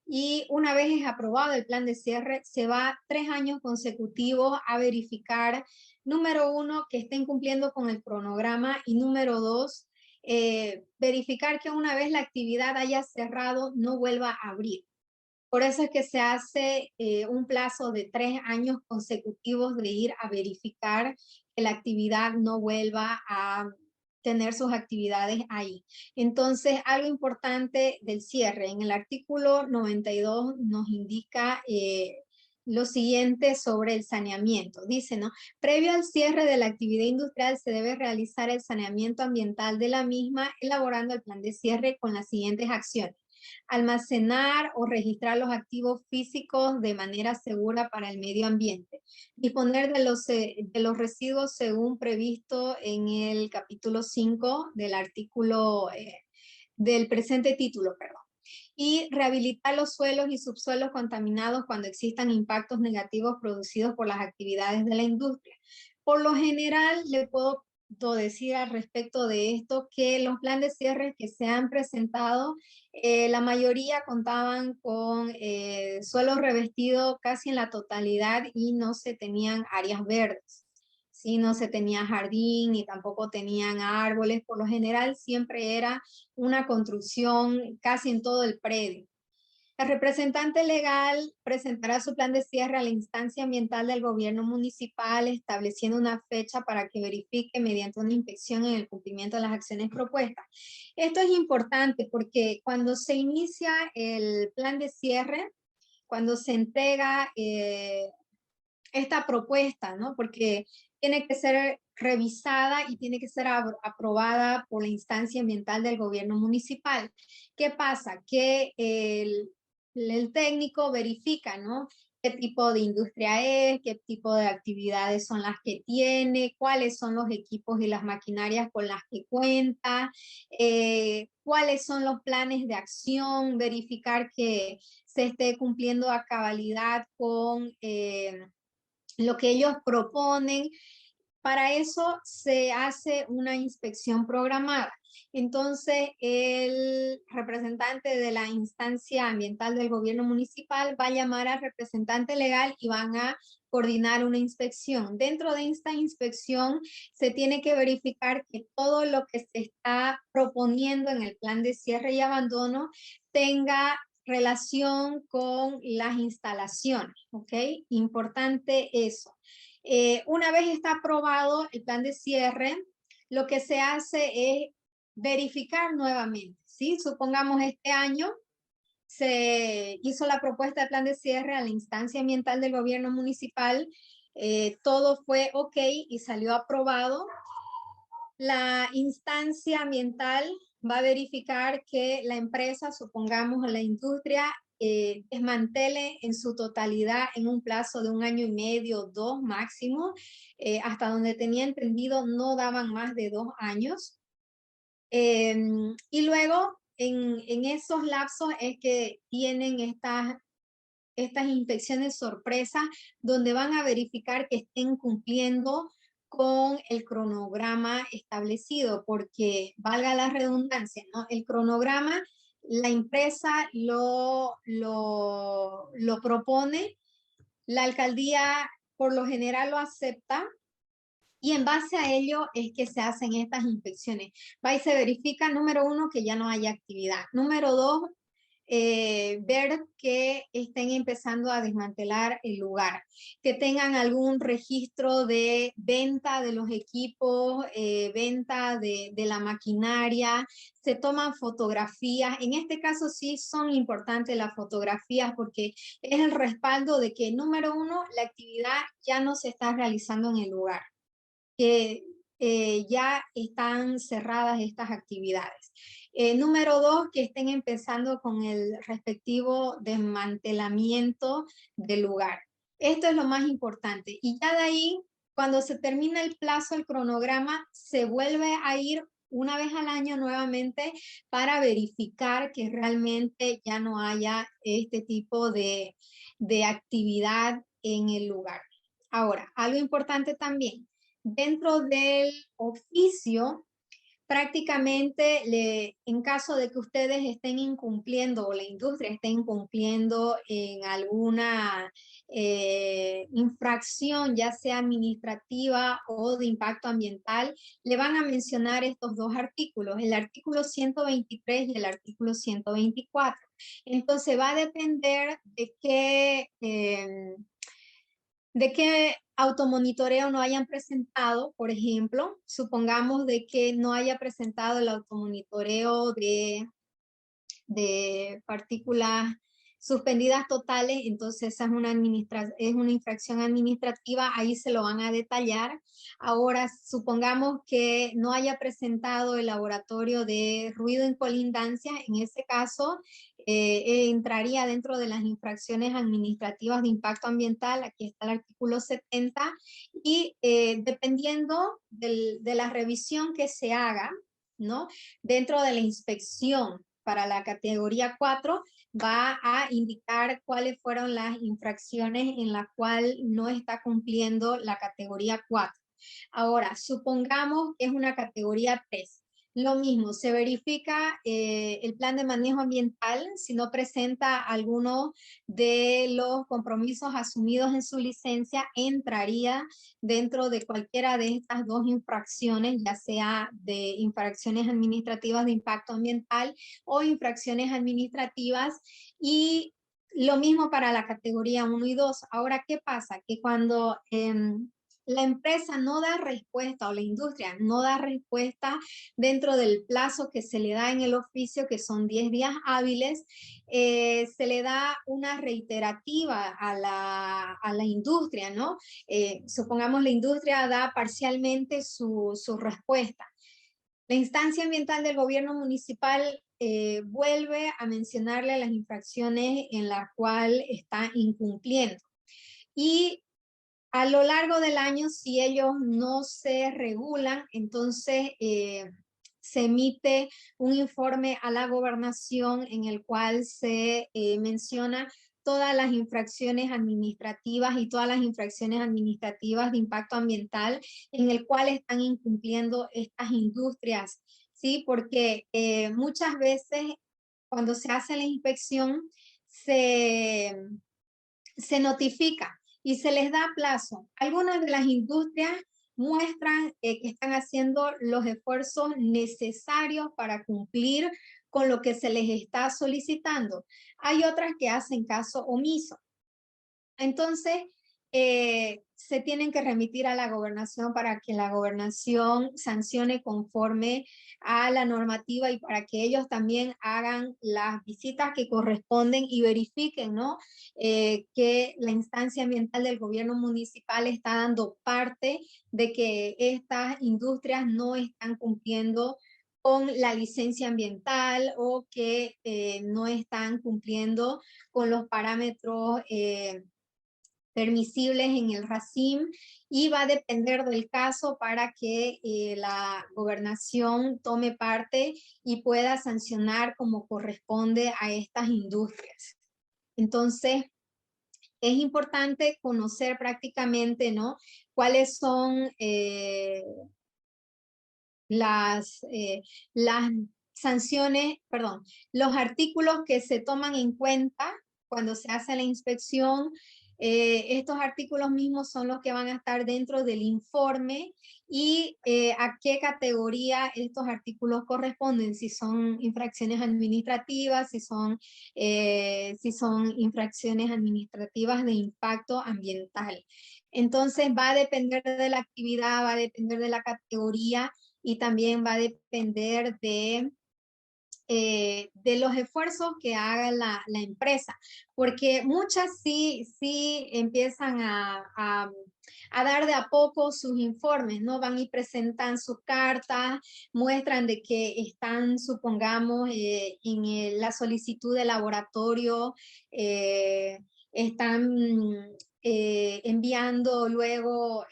S1: y una vez es aprobado el plan de cierre, se va 3 años consecutivos a verificar, número 1, que estén cumpliendo con el cronograma, y número 2, verificar que una vez la actividad haya cerrado, no vuelva a abrir. Por eso es que se hace un plazo de 3 años consecutivos de ir a verificar que la actividad no vuelva a tener sus actividades ahí. Entonces, algo importante del cierre, en el artículo 92 nos indica lo siguiente sobre el saneamiento. Dice, ¿no? Previo al cierre de la actividad industrial se debe realizar el saneamiento ambiental de la misma, elaborando el plan de cierre con las siguientes acciones: almacenar o registrar los activos físicos de manera segura para el medio ambiente, disponer de los residuos según previsto en el capítulo 5 del artículo del presente título, perdón, y rehabilitar los suelos y subsuelos contaminados cuando existan impactos negativos producidos por las actividades de la industria. Por lo general, le puedo decir al respecto de esto, que los planes de cierre que se han presentado, la mayoría contaban con suelo revestido casi en la totalidad y no se tenían áreas verdes. Sí, no se tenía jardín y tampoco tenían árboles. Por lo general siempre era una construcción casi en todo el predio. El representante legal presentará su plan de cierre a la instancia ambiental del gobierno municipal, estableciendo una fecha para que verifique mediante una inspección en el cumplimiento de las acciones propuestas. Esto es importante porque cuando se inicia el plan de cierre, cuando se entrega esta propuesta, ¿no? Porque tiene que ser revisada y tiene que ser aprobada por la instancia ambiental del gobierno municipal. ¿Qué pasa? Que el técnico verifica, ¿no? Qué tipo de industria es, qué tipo de actividades son las que tiene, cuáles son los equipos y las maquinarias con las que cuenta, cuáles son los planes de acción, verificar que se esté cumpliendo a cabalidad con lo que ellos proponen. Para eso se hace una inspección programada. Entonces, el representante de la instancia ambiental del gobierno municipal va a llamar al representante legal y van a coordinar una inspección. Dentro de esta inspección se tiene que verificar que todo lo que se está proponiendo en el plan de cierre y abandono tenga relación con las instalaciones, ¿ok? Importante eso. Una vez está aprobado el plan de cierre, lo que se hace es verificar nuevamente, ¿sí? Supongamos este año se hizo la propuesta de plan de cierre a la instancia ambiental del gobierno municipal, todo fue ok y salió aprobado. La instancia ambiental va a verificar que la empresa, supongamos la industria, desmantele en su totalidad en un plazo de 1 año y medio, 2 máximo, hasta donde tenía entendido no daban más de 2 años. Y luego en esos lapsos es que tienen estas inspecciones sorpresa donde van a verificar que estén cumpliendo con el cronograma establecido, porque valga la redundancia, ¿no? El cronograma, la empresa lo propone, la alcaldía por lo general lo acepta y en base a ello es que se hacen estas inspecciones. Va y se verifica, número uno, que ya no haya actividad. Número dos, ver que estén empezando a desmantelar el lugar, que tengan algún registro de venta de los equipos, venta de la maquinaria, se toman fotografías. En este caso sí son importantes las fotografías porque es el respaldo de que, número uno, la actividad ya no se está realizando en el lugar, que ya están cerradas estas actividades. Número dos, que estén empezando con el respectivo desmantelamiento del lugar. Esto es lo más importante. Y ya de ahí, cuando se termina el plazo, el cronograma, se vuelve a ir una vez al año nuevamente para verificar que realmente ya no haya este tipo de actividad en el lugar. Ahora, algo importante también, dentro del oficio, prácticamente en caso de que ustedes estén incumpliendo o la industria esté incumpliendo en alguna infracción, ya sea administrativa o de impacto ambiental, le van a mencionar estos dos artículos, el artículo 123 y el artículo 124. Entonces va a depender de qué automonitoreo no hayan presentado. Por ejemplo, supongamos de que no haya presentado el automonitoreo de partículas suspendidas totales, entonces esa es una infracción administrativa, ahí se lo van a detallar. Ahora, supongamos que no haya presentado el laboratorio de ruido en colindancia, en ese caso entraría dentro de las infracciones administrativas de impacto ambiental, aquí está el artículo 70, y dependiendo de la revisión que se haga, ¿no? Dentro de la inspección para la categoría 4, va a indicar cuáles fueron las infracciones en las cuales no está cumpliendo la categoría 4. Ahora, supongamos que es una categoría 3. Lo mismo, se verifica el plan de manejo ambiental si no presenta alguno de los compromisos asumidos en su licencia, entraría dentro de cualquiera de estas dos infracciones, ya sea de infracciones administrativas de impacto ambiental o infracciones administrativas, y lo mismo para la categoría 1 y 2. Ahora, ¿qué pasa? Que cuando la empresa no da respuesta o la industria no da respuesta dentro del plazo que se le da en el oficio, que son 10 días hábiles, se le da una reiterativa a la industria, ¿no? Supongamos la industria da parcialmente su respuesta. La instancia ambiental del gobierno municipal vuelve a mencionarle las infracciones en las cuales está incumpliendo. Y a lo largo del año, si ellos no se regulan, entonces se emite un informe a la gobernación en el cual se menciona todas las infracciones administrativas y todas las infracciones administrativas de impacto ambiental en el cual están incumpliendo estas industrias, ¿sí? Porque muchas veces cuando se hace la inspección se notifica y se les da plazo. Algunas de las industrias muestran que están haciendo los esfuerzos necesarios para cumplir con lo que se les está solicitando. Hay otras que hacen caso omiso. Entonces, se tienen que remitir a la gobernación para que la gobernación sancione conforme a la normativa y para que ellos también hagan las visitas que corresponden y verifiquen, ¿no? Que la instancia ambiental del gobierno municipal está dando parte de que estas industrias no están cumpliendo con la licencia ambiental o que no están cumpliendo con los parámetros permisibles en el RACIM, y va a depender del caso para que la gobernación tome parte y pueda sancionar como corresponde a estas industrias. Entonces, es importante conocer prácticamente, ¿no? Cuáles son las sanciones, perdón, los artículos que se toman en cuenta cuando se hace la inspección. Estos artículos mismos son los que van a estar dentro del informe y a qué categoría estos artículos corresponden, si son infracciones administrativas, si son infracciones administrativas de impacto ambiental. Entonces va a depender de la actividad, va a depender de la categoría y también va a depender de los esfuerzos que haga la empresa, porque muchas sí empiezan a dar de a poco sus informes, ¿no? Van y presentan sus cartas, muestran de que están, supongamos, en la solicitud de laboratorio, están enviando luego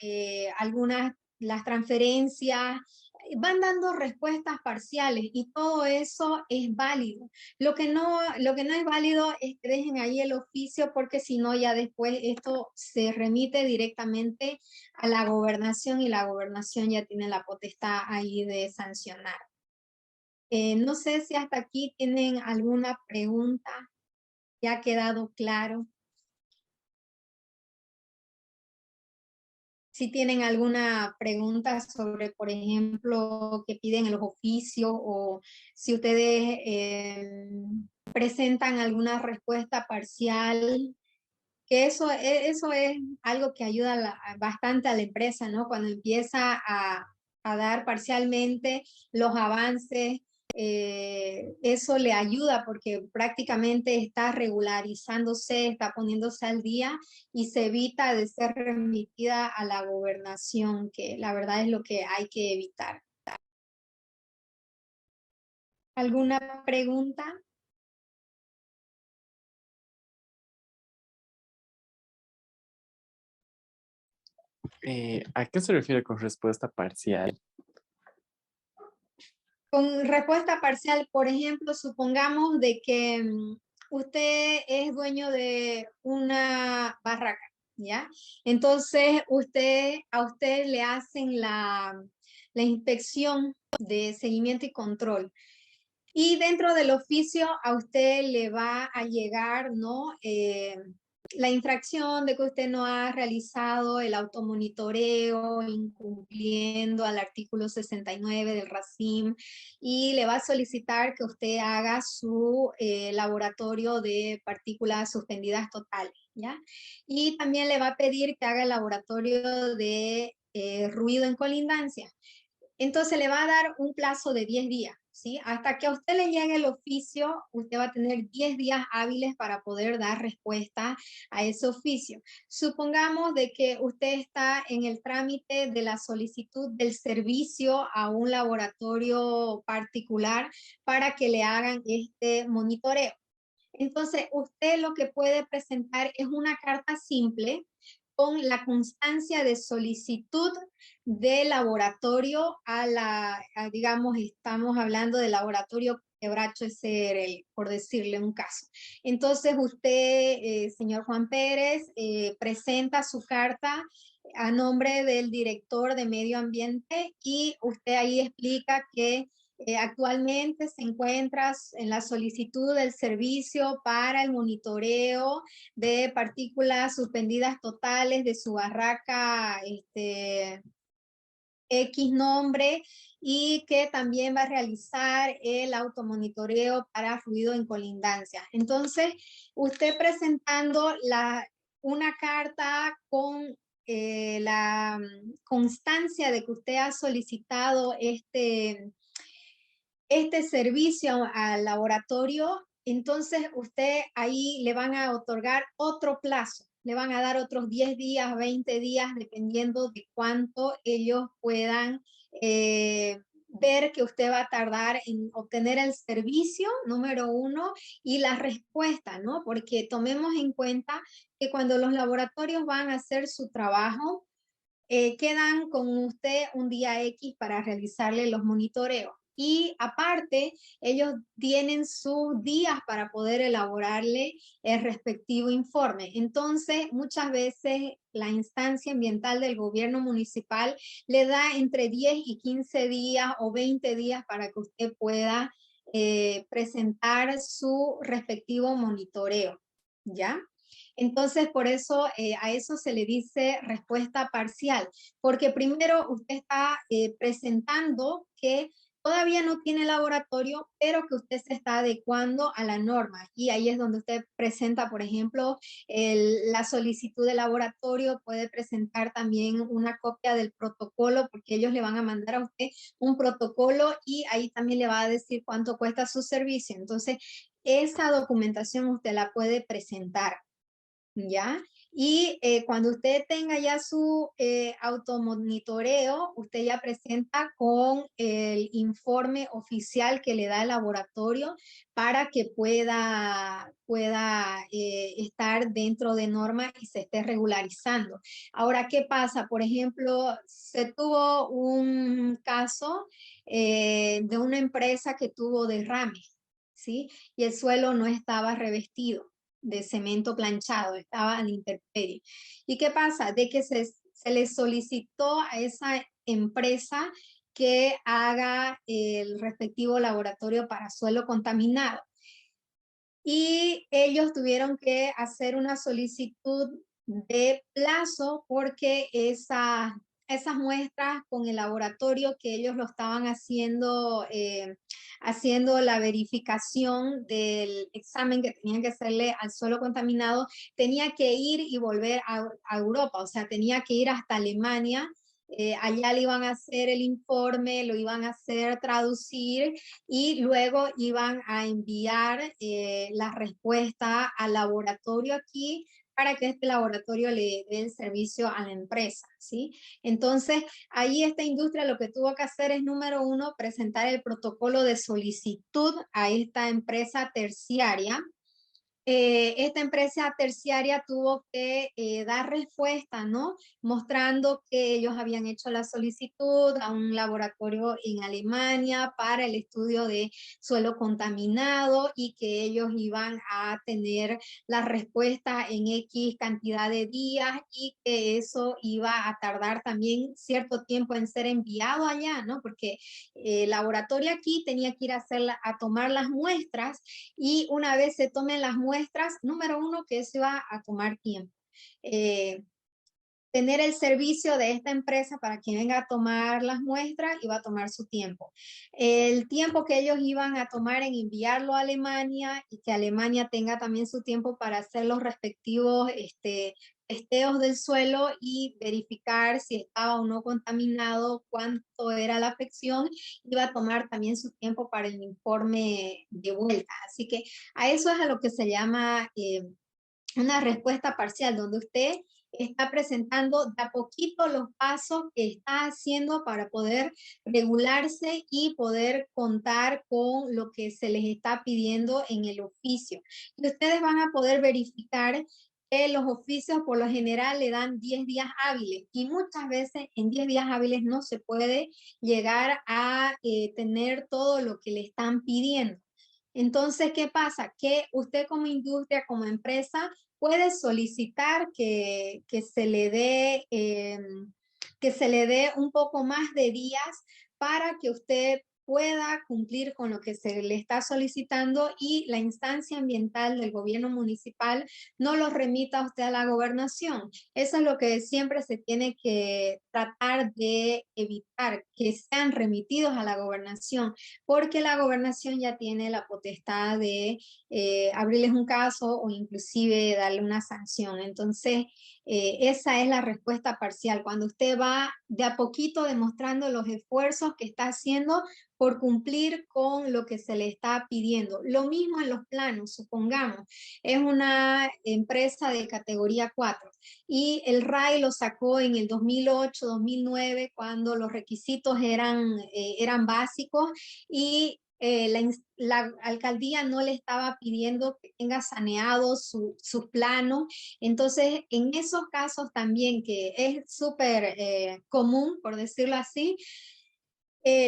S1: las transferencias, van dando respuestas parciales y todo eso es válido. Lo que no es válido es que dejen ahí el oficio, porque si no ya después esto se remite directamente a la gobernación y la gobernación ya tiene la potestad ahí de sancionar. No sé si hasta aquí tienen alguna pregunta. ¿Ya ha quedado claro? Si tienen alguna pregunta sobre, por ejemplo, que piden en los oficios, o si ustedes presentan alguna respuesta parcial, que eso es algo que ayuda bastante a la empresa, ¿no? Cuando empieza a dar parcialmente los avances, eso le ayuda porque prácticamente está regularizándose, está poniéndose al día y se evita de ser remitida a la gobernación, que la verdad es lo que hay que evitar. ¿Alguna pregunta?
S2: ¿A qué se refiere con respuesta parcial?
S1: Con respuesta parcial, por ejemplo, supongamos de que usted es dueño de una barraca ¿ya? Entonces, a usted le hacen la inspección de seguimiento y control. Y dentro del oficio a usted le va a llegar, ¿no? La infracción de que usted no ha realizado el automonitoreo, incumpliendo al artículo 69 del RACIM, y le va a solicitar que usted haga su laboratorio de partículas suspendidas totales, ¿ya? Y también le va a pedir que haga el laboratorio de ruido en colindancia. Entonces le va a dar un plazo de 10 días, ¿sí? Hasta que a usted le llegue el oficio, usted va a tener 10 días hábiles para poder dar respuesta a ese oficio. Supongamos de que usted está en el trámite de la solicitud del servicio a un laboratorio particular para que le hagan este monitoreo. Entonces, usted lo que puede presentar es una carta simple con la constancia de solicitud de laboratorio digamos, estamos hablando de laboratorio Quebracho SRL, por decirle un caso. Entonces usted, señor Juan Pérez, presenta su carta a nombre del director de medio ambiente y usted ahí explica que actualmente se encuentra en la solicitud del servicio para el monitoreo de partículas suspendidas totales de su barraca X nombre, y que también va a realizar el automonitoreo para fluido en colindancia. Entonces, usted presentando una carta con la constancia de que usted ha solicitado este servicio al laboratorio, entonces usted ahí le van a otorgar otro plazo, le van a dar otros 10 días, 20 días, dependiendo de cuánto ellos puedan ver que usted va a tardar en obtener el servicio, número uno, y la respuesta, ¿no? Porque tomemos en cuenta que cuando los laboratorios van a hacer su trabajo, quedan con usted un día X para realizarle los monitoreos. Y aparte, ellos tienen sus días para poder elaborarle el respectivo informe. Entonces, muchas veces la instancia ambiental del gobierno municipal le da entre 10 y 15 días o 20 días para que usted pueda presentar su respectivo monitoreo, ¿ya? Entonces, por eso a eso se le dice respuesta parcial, porque primero usted está presentando que todavía no tiene laboratorio, pero que usted se está adecuando a la norma. Y ahí es donde usted presenta, por ejemplo, la solicitud de laboratorio, puede presentar también una copia del protocolo, porque ellos le van a mandar a usted un protocolo y ahí también le va a decir cuánto cuesta su servicio. Entonces, esa documentación usted la puede presentar, ¿ya? Y cuando usted tenga ya su automonitoreo, usted ya presenta con el informe oficial que le da el laboratorio para que pueda estar dentro de norma y se esté regularizando. Ahora, ¿qué pasa? Por ejemplo, se tuvo un caso de una empresa que tuvo derrame, ¿sí? Y el suelo no estaba revestido de cemento planchado, estaba a la intemperie. ¿Y qué pasa? De que se le solicitó a esa empresa que haga el respectivo laboratorio para suelo contaminado. Y ellos tuvieron que hacer una solicitud de plazo porque esas muestras con el laboratorio que ellos lo estaban haciendo la verificación del examen que tenían que hacerle al suelo contaminado, tenía que ir y volver a Europa, o sea, tenía que ir hasta Alemania. Allá le iban a hacer el informe, lo iban a hacer traducir y luego iban a enviar la respuesta al laboratorio aquí para que este laboratorio le dé el servicio a la empresa, ¿sí? Entonces, ahí esta industria lo que tuvo que hacer es, número uno, presentar el protocolo de solicitud a esta empresa terciaria, esta empresa terciaria tuvo que dar respuesta, ¿no? Mostrando que ellos habían hecho la solicitud a un laboratorio en Alemania para el estudio de suelo contaminado y que ellos iban a tener la respuesta en X cantidad de días y que eso iba a tardar también cierto tiempo en ser enviado allá, ¿no? Porque el laboratorio aquí tenía que ir a tomar las muestras y una vez se tomen las muestras, número uno, que eso va a tomar tiempo. Tener el servicio de esta empresa para quien venga a tomar las muestras iba a tomar su tiempo. El tiempo que ellos iban a tomar en enviarlo a Alemania y que Alemania tenga también su tiempo para hacer los respectivos testeos del suelo y verificar si estaba o no contaminado, cuánto era la afección, iba a tomar también su tiempo para el informe de vuelta. Así que a eso es a lo que se llama una respuesta parcial, donde usted está presentando de a poquito los pasos que está haciendo para poder regularse y poder contar con lo que se les está pidiendo en el oficio. Y ustedes van a poder verificar que los oficios por lo general le dan 10 días hábiles y muchas veces en 10 días hábiles no se puede llegar a tener todo lo que le están pidiendo. Entonces, ¿qué pasa? Que usted como industria, como empresa, puede solicitar que se le dé un poco más de días para que usted pueda cumplir con lo que se le está solicitando y la instancia ambiental del gobierno municipal no lo remita a usted a la gobernación. Eso es lo que siempre se tiene que tratar de evitar, que sean remitidos a la gobernación, porque la gobernación ya tiene la potestad de abrirles un caso o inclusive darle una sanción. Entonces, esa es la respuesta parcial, cuando usted va de a poquito demostrando los esfuerzos que está haciendo por cumplir con lo que se le está pidiendo. Lo mismo en los planos, supongamos, es una empresa de categoría 4 y el RAI lo sacó en el 2008, 2009, cuando los requisitos eran básicos y la alcaldía no le estaba pidiendo que tenga saneado sus planos. Entonces, en esos casos también, que es súper común, por decirlo así,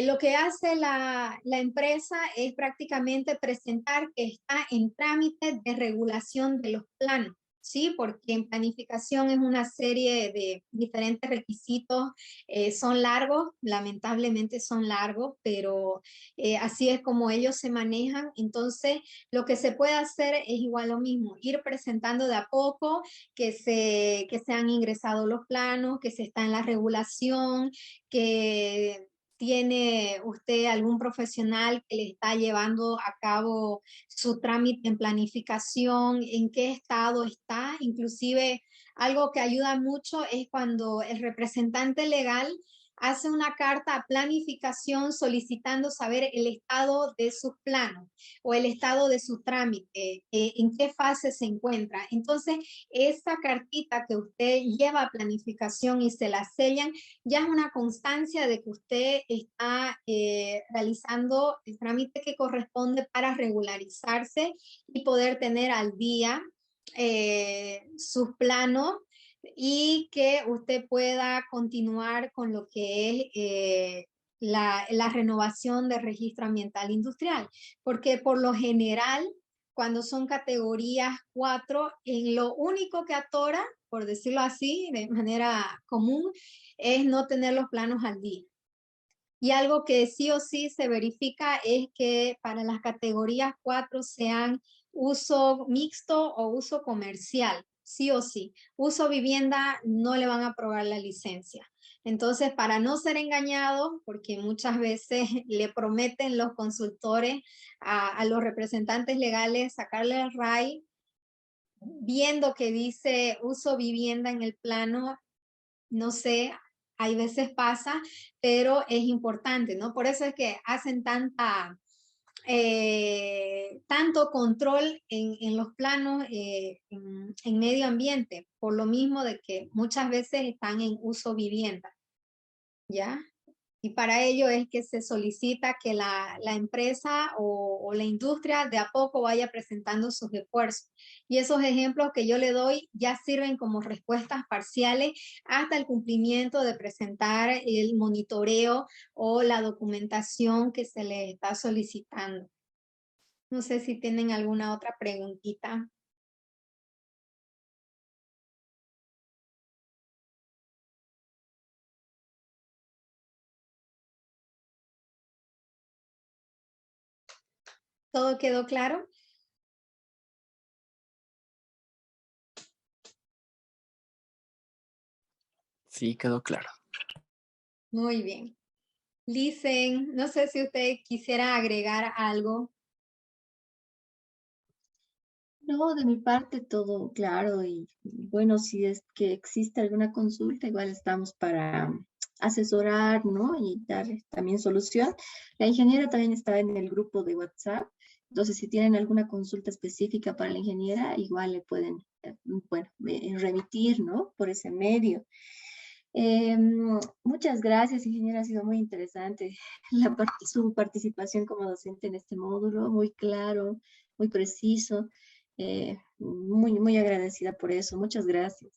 S1: lo que hace la empresa es prácticamente presentar que está en trámite de regulación de los planos, ¿sí? Porque en planificación es una serie de diferentes requisitos, son largos, lamentablemente son largos, pero así es como ellos se manejan. Entonces, lo que se puede hacer es igual lo mismo, ir presentando de a poco que se han ingresado los planos, que se está en la regulación, que ¿tiene usted algún profesional que le está llevando a cabo su trámite en planificación? ¿En qué estado está? Inclusive algo que ayuda mucho es cuando el representante legal hace una carta a planificación solicitando saber el estado de sus planos o el estado de su trámite, en qué fase se encuentra. Entonces, esa cartita que usted lleva a planificación y se la sellan, ya es una constancia de que usted está realizando el trámite que corresponde para regularizarse y poder tener al día sus planos y que usted pueda continuar con lo que es la renovación del registro ambiental industrial, porque por lo general, cuando son categorías 4, en lo único que atora, por decirlo así, de manera común, es no tener los planos al día. Y algo que sí o sí se verifica es que para las categorías 4 sean uso mixto o uso comercial, sí o sí. Uso vivienda no le van a aprobar la licencia. Entonces, para no ser engañado, porque muchas veces le prometen los consultores a los representantes legales sacarle el RAI, viendo que dice uso vivienda en el plano, no sé, hay veces pasa, pero es importante, ¿no? Por eso es que hacen tanto control en los planos en medio ambiente, por lo mismo de que muchas veces están en uso vivienda, ¿ya? Y para ello es que se solicita que la empresa o la industria de a poco vaya presentando sus esfuerzos. Y esos ejemplos que yo le doy ya sirven como respuestas parciales hasta el cumplimiento de presentar el monitoreo o la documentación que se les está solicitando. No sé si tienen alguna otra preguntita. ¿Todo quedó claro?
S2: Sí, quedó claro.
S1: Muy bien. Listen, no sé si usted quisiera agregar algo.
S3: No, de mi parte todo claro y bueno, si es que existe alguna consulta, igual estamos para asesorar, ¿no? Y dar también solución. La ingeniera también está en el grupo de WhatsApp, entonces si tienen alguna consulta específica para la ingeniera, igual le pueden, bueno, remitir, ¿no? Por ese medio. Muchas gracias, ingeniera, ha sido muy interesante su participación como docente en este módulo, muy claro, muy preciso, muy agradecida por eso, muchas gracias.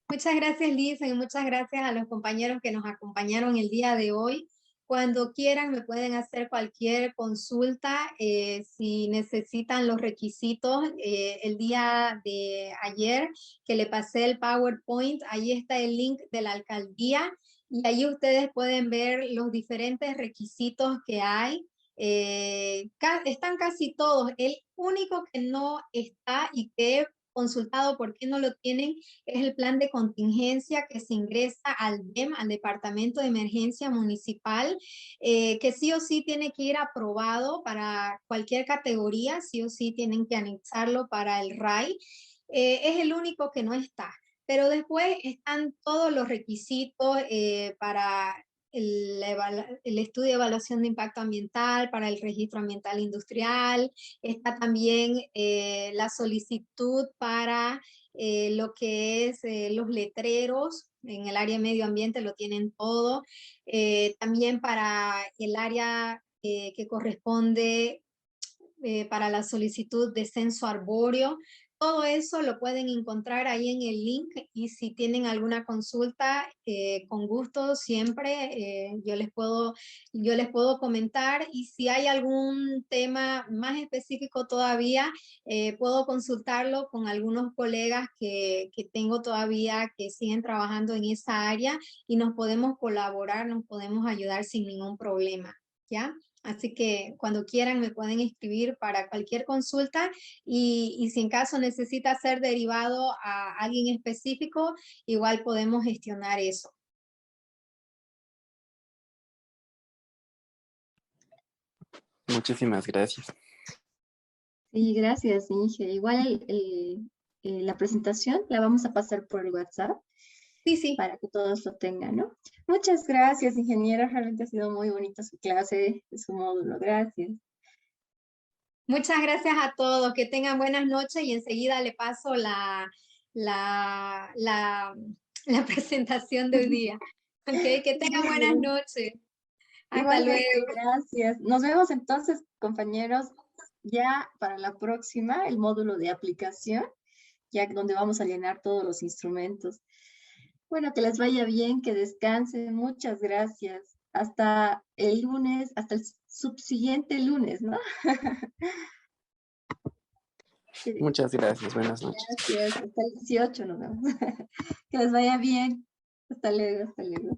S1: Muchas gracias, Lisa, y muchas gracias a los compañeros que nos acompañaron el día de hoy. Cuando quieran me pueden hacer cualquier consulta. Si necesitan los requisitos, el día de ayer que le pasé el PowerPoint, ahí está el link de la alcaldía y ahí ustedes pueden ver los diferentes requisitos que hay. Están casi todos. El único que no está y que he consultado por qué no lo tienen es el plan de contingencia que se ingresa al DEM, al Departamento de Emergencia Municipal, que sí o sí tiene que ir aprobado para cualquier categoría, sí o sí tienen que anexarlo para el RAI. Es el único que no está. Pero después están todos los requisitos para el estudio de evaluación de impacto ambiental, para el registro ambiental industrial, está también la solicitud para lo que es los letreros en el área de medio ambiente, lo tienen todo. También para el área que corresponde para la solicitud de censo arbóreo. Todo eso lo pueden encontrar ahí en el link y si tienen alguna consulta, con gusto siempre yo les puedo comentar y si hay algún tema más específico todavía, puedo consultarlo con algunos colegas que tengo todavía que siguen trabajando en esa área y nos podemos colaborar, nos podemos ayudar sin ningún problema, ¿ya? Así que cuando quieran me pueden escribir para cualquier consulta y si en caso necesita ser derivado a alguien específico, igual podemos gestionar eso.
S2: Muchísimas gracias.
S3: Sí, gracias, Inge. Igual la presentación la vamos a pasar por el WhatsApp
S1: Sí, sí.
S3: para que todos lo tengan, ¿no? Muchas gracias, ingeniera. Realmente ha sido muy bonita su clase, su módulo. Gracias.
S1: Muchas gracias a todos. Que tengan buenas noches y enseguida le paso la, la presentación del día. Okay, que tengan buenas noches. Hasta
S3: Igualmente,
S1: luego.
S3: gracias. Nos vemos entonces, compañeros, ya para la próxima, el módulo de aplicación, ya donde vamos a llenar todos los instrumentos. Bueno, que les vaya bien, que descansen. Muchas gracias. Hasta el lunes, hasta el subsiguiente lunes, ¿no?
S2: Muchas gracias. Buenas noches.
S3: Gracias. Hasta el 18 nos vemos. Que les vaya bien. Hasta luego, hasta luego.